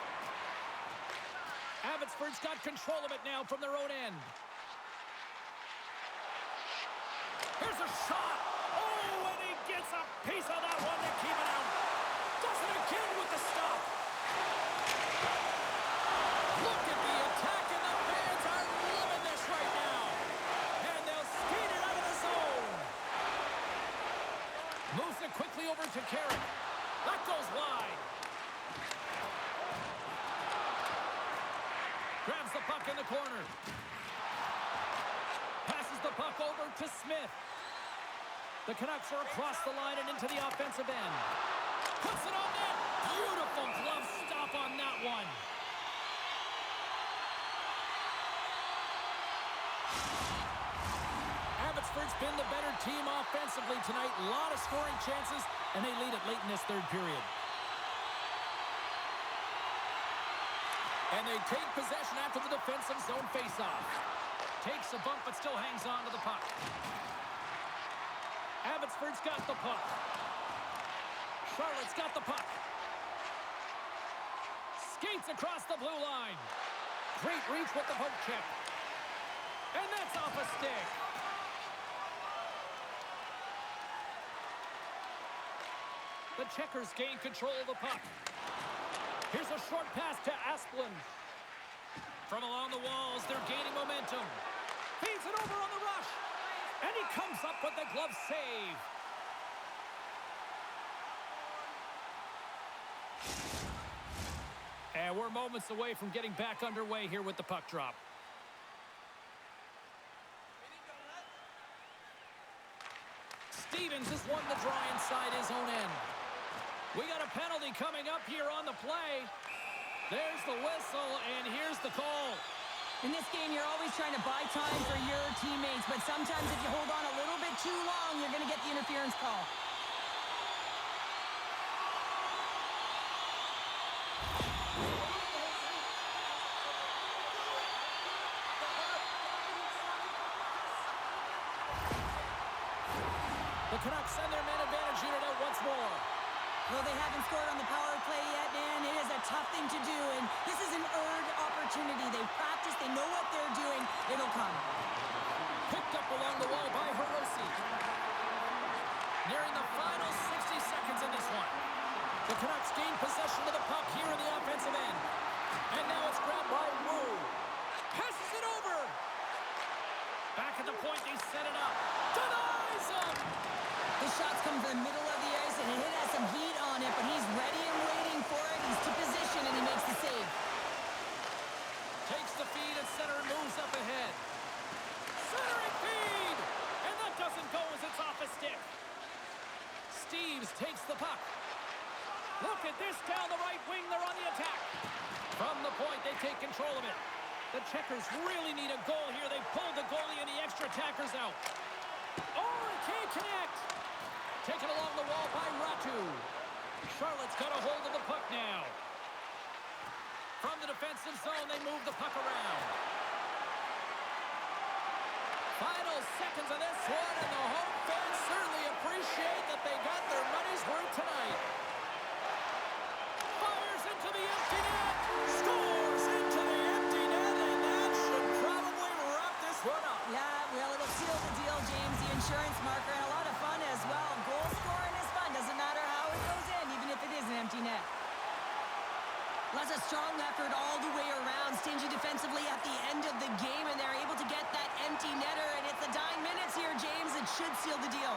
Abbotsford's got control of it now from their own end. Here's a shot. Oh, and he gets a piece of that one to keep it out. Does it again with the stop. Look at the attack, and the fans are loving this right now. And they'll skate it out of the zone. Moves it quickly over to Carrick. That goes wide. Grabs the puck in the corner. Passes the puck over to Smith. The Canucks are across the line and into the offensive end. Puts it on net. Beautiful glove stop on that one. Abbotsford's been the better team offensively tonight. A lot of scoring chances, and they lead it late in this third period. And they take possession after the defensive zone faceoff. Takes a bump, but still hangs on to the puck. Abbotsford's got the puck. Charlotte's got the puck. Skates across the blue line. Great reach with the poke check. And that's off a stick. The Checkers gain control of the puck. Here's a short pass to Asplund. From along the walls, they're gaining momentum. Feeds it over on the rush. And he comes up with the glove save. And we're moments away from getting back underway here with the puck drop. Stevens has won the draw inside his own end. We got a penalty coming up here on the play. There's the whistle, and here's the call. In this game, you're always trying to buy time for your teammates, but sometimes if you hold on a little bit too long, you're going to get the interference call. The Canucks send their man advantage unit out once more. Well, they haven't scored on the power play yet, man. It is a tough thing to do, and this is an earned opportunity. They've practiced. They know what they're doing. It'll come. Picked up along the wall by Hirose. Nearing the final 60 seconds in this one. The Canucks gain possession of the puck here in the offensive end. And now it's grabbed by Wu. Passes it over. Back at the point, they set it up. Denies him. The shots come from the middle of the ice, and it has some heat on it, but he's ready and waiting for it. He's to position, and he makes the save. Takes the feed at center and moves up ahead. Centering feed! And that doesn't go as it's off a stick. Steves takes the puck. Look at this down the right wing. They're on the attack. From the point, they take control of it. The Checkers really need a goal here. They pulled the goalie and the extra attackers out. Oh, he can't connect. Taken along the wall by Ratu. Charlotte's got a hold of the puck now. From the defensive zone, they move the puck around. Final seconds of this one, and the home fans certainly appreciate that they got their money's worth tonight. Fires into the empty net. Scores into the empty net, and that should probably wrap this one up. Yeah, well, it'll seal the deal, James. The insurance marker, and a lot of fun as well. Goal scoring is fun. Doesn't matter how it goes in, even if it is an empty net. That's a strong effort all the way around. Stingy defensively at the end of the game, and they're able to get that empty netter. And it's the dying minutes here, James. It should seal the deal.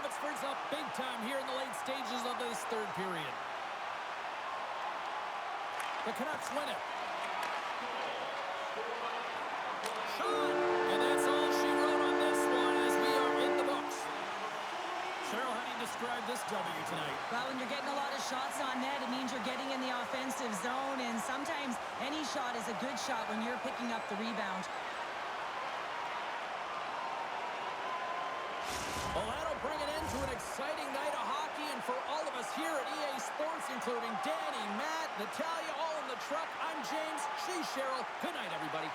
Abbotsford's up big time here in the late stages of this third period. The Canucks win it. Shot! And that's all she wrote on this one as we are in the books. Cheryl, how do you describe this W tonight? Well, when you're getting a lot of shots on net, it means you're getting in the offensive zone, and sometimes any shot is a good shot when you're picking up the rebound. Well, that'll bring an end to an exciting night of hockey, and for all of us here at EA Sports, including Danny, Matt, Natalia, all in the truck, I'm James, she's Cheryl. Good night, everybody.